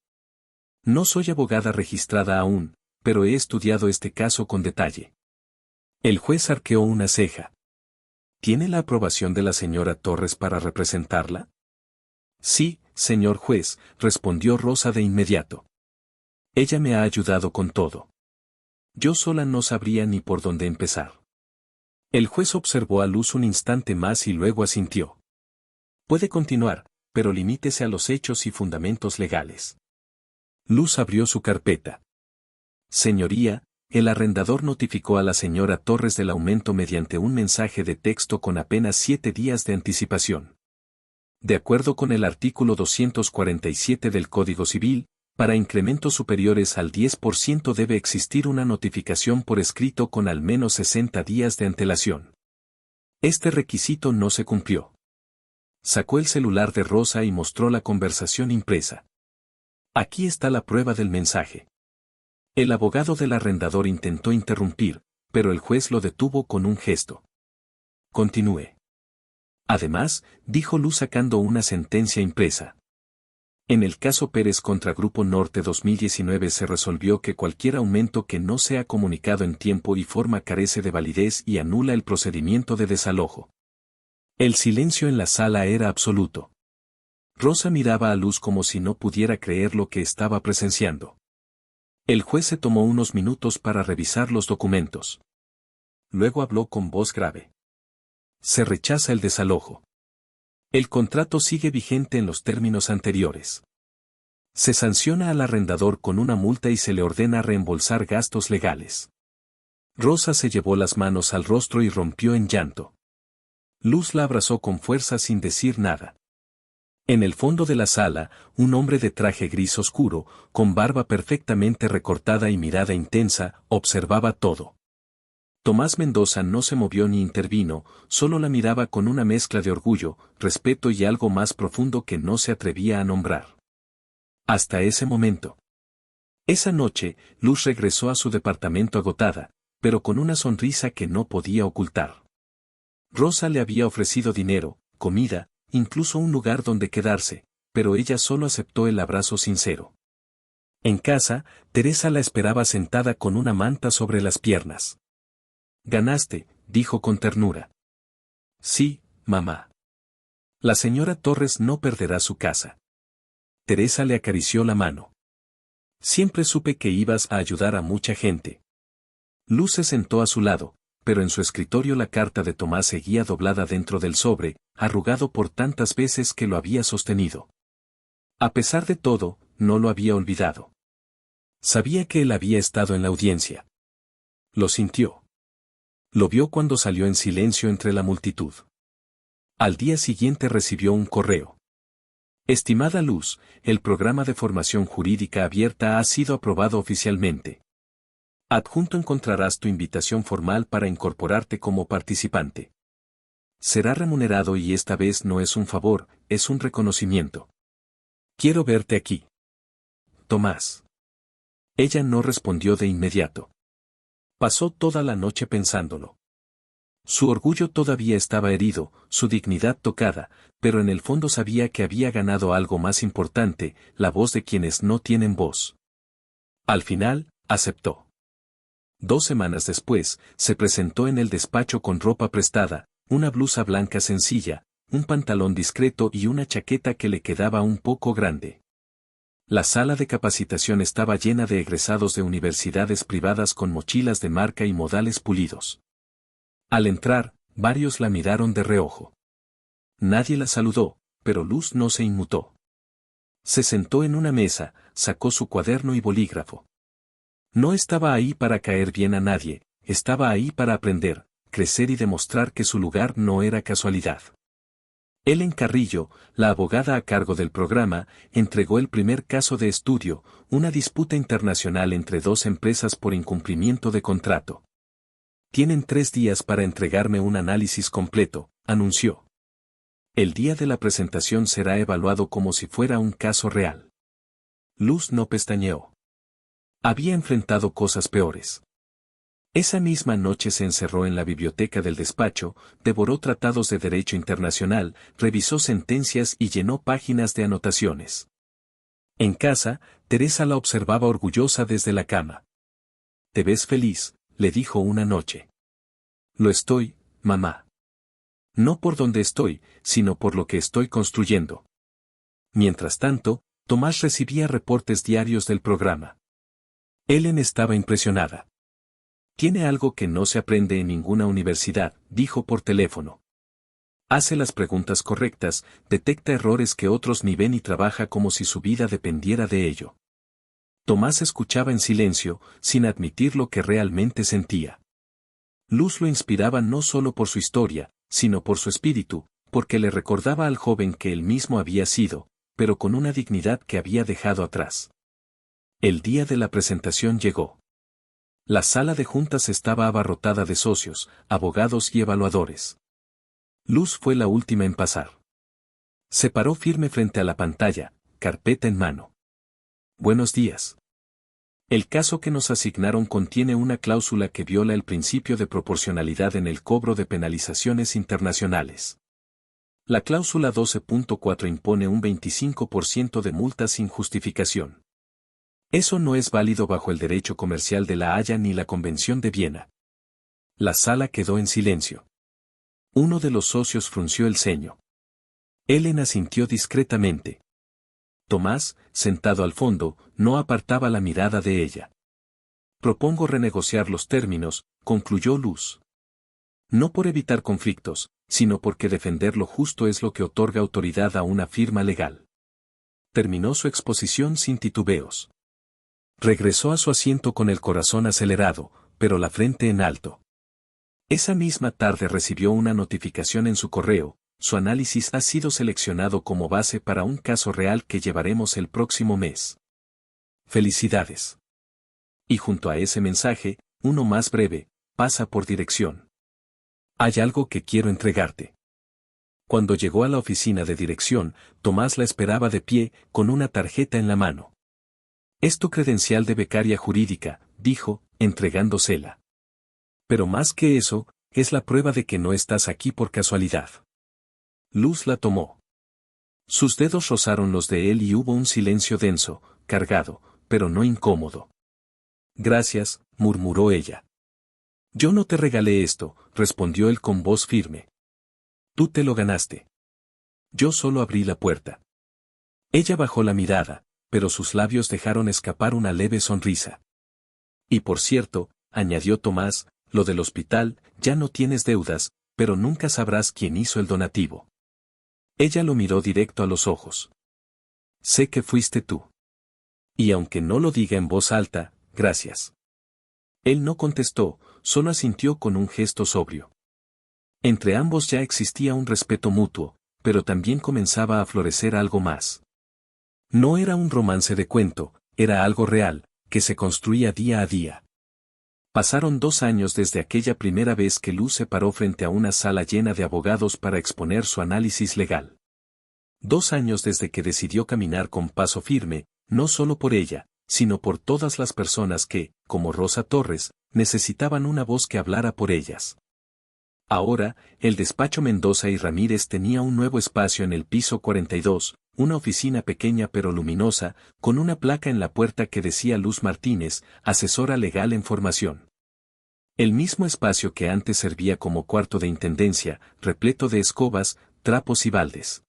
No soy abogada registrada aún, pero he estudiado este caso con detalle. El juez arqueó una ceja. ¿Tiene la aprobación de la señora Torres para representarla? Sí, señor juez, respondió Rosa de inmediato. Ella me ha ayudado con todo. Yo sola no sabría ni por dónde empezar. El juez observó a Luz un instante más y luego asintió. Puede continuar, pero limítese a los hechos y fundamentos legales. Luz abrió su carpeta. Señoría, el arrendador notificó a la señora Torres del aumento mediante un mensaje de texto con apenas 7 días de anticipación. De acuerdo con el artículo 247 del Código Civil, Para incrementos superiores al 10% debe existir una notificación por escrito con al menos 60 días de antelación. Este requisito no se cumplió. Sacó el celular de Rosa y mostró la conversación impresa. Aquí está la prueba del mensaje. El abogado del arrendador intentó interrumpir, pero el juez lo detuvo con un gesto. Continúe. Además, dijo Luz sacando una sentencia impresa. En el caso Pérez contra Grupo Norte 2019 se resolvió que cualquier aumento que no sea comunicado en tiempo y forma carece de validez y anula el procedimiento de desalojo. El silencio en la sala era absoluto. Rosa miraba a Luz como si no pudiera creer lo que estaba presenciando. El juez se tomó unos minutos para revisar los documentos. Luego habló con voz grave. Se rechaza el desalojo. El contrato sigue vigente en los términos anteriores. Se sanciona al arrendador con una multa y se le ordena reembolsar gastos legales. Rosa se llevó las manos al rostro y rompió en llanto. Luz la abrazó con fuerza sin decir nada. En el fondo de la sala, un hombre de traje gris oscuro, con barba perfectamente recortada y mirada intensa, observaba todo. Tomás Mendoza no se movió ni intervino, solo la miraba con una mezcla de orgullo, respeto y algo más profundo que no se atrevía a nombrar. Hasta ese momento. Esa noche, Luz regresó a su departamento agotada, pero con una sonrisa que no podía ocultar. Rosa le había ofrecido dinero, comida, incluso un lugar donde quedarse, pero ella solo aceptó el abrazo sincero. En casa, Teresa la esperaba sentada con una manta sobre las piernas. Ganaste, dijo con ternura. Sí, mamá. La señora Torres no perderá su casa. Teresa le acarició la mano. Siempre supe que ibas a ayudar a mucha gente. Luz se sentó a su lado, pero en su escritorio la carta de Tomás seguía doblada dentro del sobre, arrugado por tantas veces que lo había sostenido. A pesar de todo, no lo había olvidado. Sabía que él había estado en la audiencia. Lo sintió. Lo vio cuando salió en silencio entre la multitud. Al día siguiente recibió un correo. Estimada Luz, el programa de formación jurídica abierta ha sido aprobado oficialmente. Adjunto encontrarás tu invitación formal para incorporarte como participante. Será remunerado y esta vez no es un favor, es un reconocimiento. Quiero verte aquí. Tomás. Ella no respondió de inmediato. Pasó toda la noche pensándolo. Su orgullo todavía estaba herido, su dignidad tocada, pero en el fondo sabía que había ganado algo más importante, la voz de quienes no tienen voz. Al final, aceptó. 2 semanas después, se presentó en el despacho con ropa prestada, una blusa blanca sencilla, un pantalón discreto y una chaqueta que le quedaba un poco grande. La sala de capacitación estaba llena de egresados de universidades privadas con mochilas de marca y modales pulidos. Al entrar, varios la miraron de reojo. Nadie la saludó, pero Luz no se inmutó. Se sentó en una mesa, sacó su cuaderno y bolígrafo. No estaba ahí para caer bien a nadie, estaba ahí para aprender, crecer y demostrar que su lugar no era casualidad. Ellen Carrillo, la abogada a cargo del programa, entregó el primer caso de estudio, una disputa internacional entre 2 empresas por incumplimiento de contrato. Tienen 3 días para entregarme un análisis completo, anunció. El día de la presentación será evaluado como si fuera un caso real. Luz no pestañeó. Había enfrentado cosas peores. Esa misma noche se encerró en la biblioteca del despacho, devoró tratados de derecho internacional, revisó sentencias y llenó páginas de anotaciones. En casa, Teresa la observaba orgullosa desde la cama. «Te ves feliz», le dijo una noche. «Lo estoy, mamá. No por donde estoy, sino por lo que estoy construyendo». Mientras tanto, Tomás recibía reportes diarios del programa. Ellen estaba impresionada. Tiene algo que no se aprende en ninguna universidad, dijo por teléfono. Hace las preguntas correctas, detecta errores que otros ni ven y trabaja como si su vida dependiera de ello. Tomás escuchaba en silencio, sin admitir lo que realmente sentía. Luz lo inspiraba no solo por su historia, sino por su espíritu, porque le recordaba al joven que él mismo había sido, pero con una dignidad que había dejado atrás. El día de la presentación llegó. La sala de juntas estaba abarrotada de socios, abogados y evaluadores. Luz fue la última en pasar. Se paró firme frente a la pantalla, carpeta en mano. Buenos días. El caso que nos asignaron contiene una cláusula que viola el principio de proporcionalidad en el cobro de penalizaciones internacionales. La cláusula 12.4 impone un 25% de multa sin justificación. Eso no es válido bajo el derecho comercial de La Haya ni la Convención de Viena. La sala quedó en silencio. Uno de los socios frunció el ceño. Ellen asintió discretamente. Tomás, sentado al fondo, no apartaba la mirada de ella. Propongo renegociar los términos, concluyó Luz. No por evitar conflictos, sino porque defender lo justo es lo que otorga autoridad a una firma legal. Terminó su exposición sin titubeos. Regresó a su asiento con el corazón acelerado, pero la frente en alto. Esa misma tarde recibió una notificación en su correo: su análisis ha sido seleccionado como base para un caso real que llevaremos el próximo mes. Felicidades. Y junto a ese mensaje, uno más breve: pasa por dirección. Hay algo que quiero entregarte. Cuando llegó a la oficina de dirección, Tomás la esperaba de pie, con una tarjeta en la mano. Es tu credencial de becaria jurídica, dijo, entregándosela. Pero más que eso, es la prueba de que no estás aquí por casualidad. Luz la tomó. Sus dedos rozaron los de él y hubo un silencio denso, cargado, pero no incómodo. Gracias, murmuró ella. Yo no te regalé esto, respondió él con voz firme. Tú te lo ganaste. Yo solo abrí la puerta. Ella bajó la mirada, pero sus labios dejaron escapar una leve sonrisa. Y por cierto, añadió Tomás, lo del hospital, ya no tienes deudas, pero nunca sabrás quién hizo el donativo. Ella lo miró directo a los ojos. Sé que fuiste tú. Y aunque no lo diga en voz alta, gracias. Él no contestó, solo asintió con un gesto sobrio. Entre ambos ya existía un respeto mutuo, pero también comenzaba a florecer algo más. No era un romance de cuento, era algo real, que se construía día a día. Pasaron 2 años desde aquella primera vez que Luz se paró frente a una sala llena de abogados para exponer su análisis legal. 2 años desde que decidió caminar con paso firme, no solo por ella, sino por todas las personas que, como Rosa Torres, necesitaban una voz que hablara por ellas. Ahora, el despacho Mendoza y Ramírez tenía un nuevo espacio en el piso 42, una oficina pequeña pero luminosa, con una placa en la puerta que decía Luz Martínez, asesora legal en formación. El mismo espacio que antes servía como cuarto de intendencia, repleto de escobas, trapos y baldes.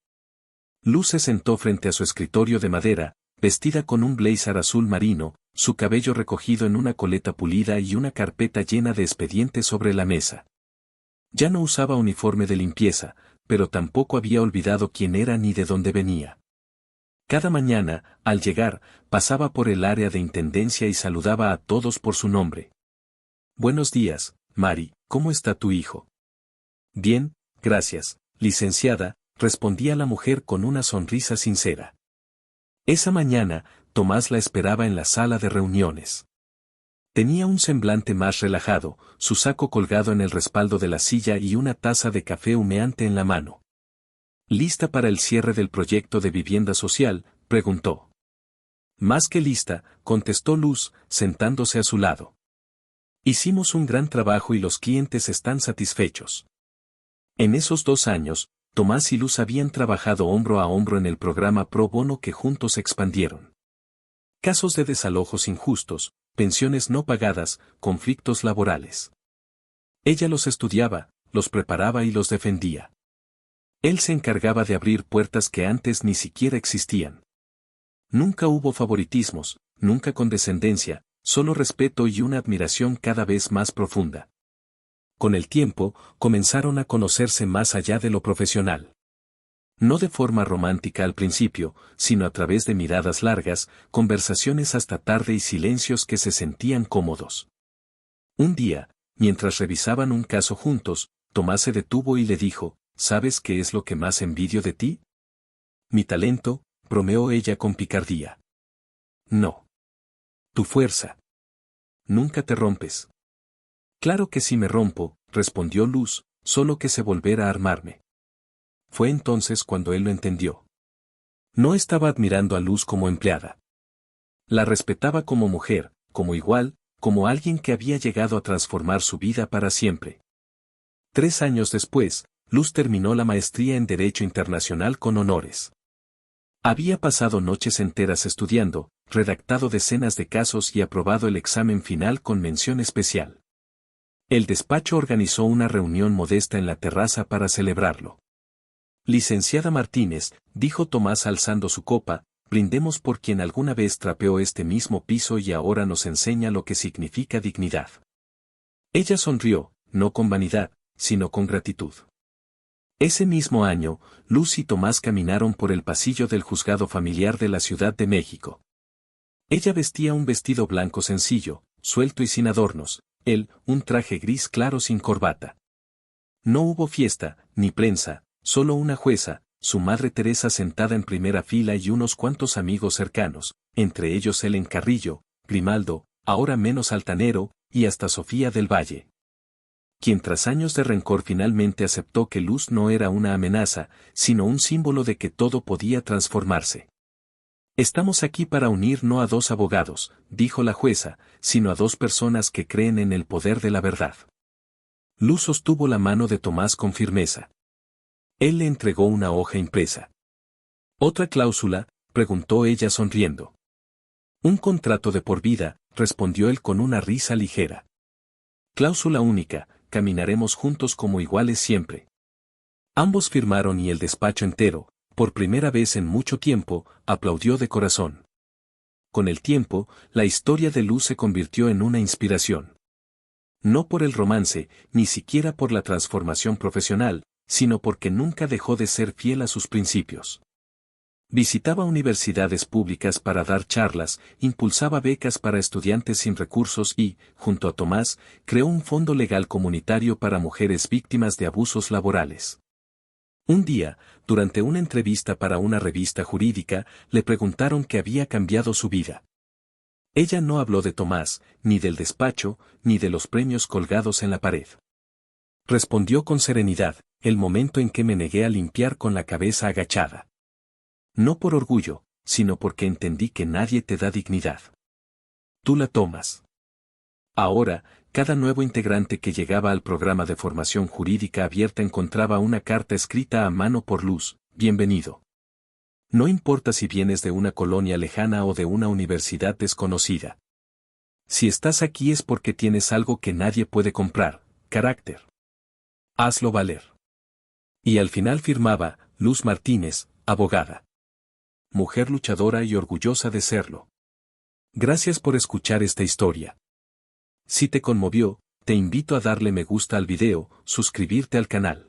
Luz se sentó frente a su escritorio de madera, vestida con un blazer azul marino, su cabello recogido en una coleta pulida y una carpeta llena de expedientes sobre la mesa. Ya no usaba uniforme de limpieza, pero tampoco había olvidado quién era ni de dónde venía. Cada mañana, al llegar, pasaba por el área de intendencia y saludaba a todos por su nombre. Buenos días, Mari, ¿cómo está tu hijo? Bien, gracias, licenciada, respondía la mujer con una sonrisa sincera. Esa mañana, Tomás la esperaba en la sala de reuniones. Tenía un semblante más relajado, su saco colgado en el respaldo de la silla y una taza de café humeante en la mano. ¿Lista para el cierre del proyecto de vivienda social?, preguntó. Más que lista, contestó Luz, sentándose a su lado. Hicimos un gran trabajo y los clientes están satisfechos. En esos 2 años, Tomás y Luz habían trabajado hombro a hombro en el programa Pro Bono que juntos expandieron. Casos de desalojos injustos, pensiones no pagadas, conflictos laborales. Ella los estudiaba, los preparaba y los defendía. Él se encargaba de abrir puertas que antes ni siquiera existían. Nunca hubo favoritismos, nunca condescendencia, solo respeto y una admiración cada vez más profunda. Con el tiempo, comenzaron a conocerse más allá de lo profesional. No de forma romántica al principio, sino a través de miradas largas, conversaciones hasta tarde y silencios que se sentían cómodos. Un día, mientras revisaban un caso juntos, Tomás se detuvo y le dijo: ¿Sabes qué es lo que más envidio de ti? Mi talento, bromeó ella con picardía. No. Tu fuerza. Nunca te rompes. Claro que sí me rompo, respondió Luz, solo que sé volver a armarme. Fue entonces cuando él lo entendió. No estaba admirando a Luz como empleada. La respetaba como mujer, como igual, como alguien que había llegado a transformar su vida para siempre. 3 años después, Luz terminó la maestría en Derecho Internacional con honores. Había pasado noches enteras estudiando, redactado decenas de casos y aprobado el examen final con mención especial. El despacho organizó una reunión modesta en la terraza para celebrarlo. Licenciada Martínez, dijo Tomás alzando su copa, brindemos por quien alguna vez trapeó este mismo piso y ahora nos enseña lo que significa dignidad. Ella sonrió, no con vanidad, sino con gratitud. Ese mismo año, Luz y Tomás caminaron por el pasillo del juzgado familiar de la Ciudad de México. Ella vestía un vestido blanco sencillo, suelto y sin adornos, él, un traje gris claro sin corbata. No hubo fiesta, ni prensa, solo una jueza, su madre Teresa sentada en primera fila y unos cuantos amigos cercanos, entre ellos Helen Carrillo, Grimaldo, ahora menos altanero, y hasta Sofía del Valle, quien tras años de rencor finalmente aceptó que Luz no era una amenaza, sino un símbolo de que todo podía transformarse. Estamos aquí para unir no a 2 abogados, dijo la jueza, sino a 2 personas que creen en el poder de la verdad. Luz sostuvo la mano de Tomás con firmeza. Él le entregó una hoja impresa. ¿Otra cláusula?, preguntó ella sonriendo. Un contrato de por vida, respondió él con una risa ligera. Cláusula única, caminaremos juntos como iguales siempre. Ambos firmaron y el despacho entero, por primera vez en mucho tiempo, aplaudió de corazón. Con el tiempo, la historia de Luz se convirtió en una inspiración. No por el romance, ni siquiera por la transformación profesional, sino porque nunca dejó de ser fiel a sus principios. Visitaba universidades públicas para dar charlas, impulsaba becas para estudiantes sin recursos y, junto a Tomás, creó un fondo legal comunitario para mujeres víctimas de abusos laborales. Un día, durante una entrevista para una revista jurídica, le preguntaron qué había cambiado su vida. Ella no habló de Tomás, ni del despacho, ni de los premios colgados en la pared. Respondió con serenidad, el momento en que me negué a limpiar con la cabeza agachada. No por orgullo, sino porque entendí que nadie te da dignidad. Tú la tomas. Ahora, cada nuevo integrante que llegaba al programa de formación jurídica abierta encontraba una carta escrita a mano por Luz, bienvenido. No importa si vienes de una colonia lejana o de una universidad desconocida. Si estás aquí es porque tienes algo que nadie puede comprar, carácter. Hazlo valer. Y al final firmaba, Luz Martínez, abogada. Mujer luchadora y orgullosa de serlo. Gracias por escuchar esta historia. Si te conmovió, te invito a darle me gusta al video, suscribirte al canal.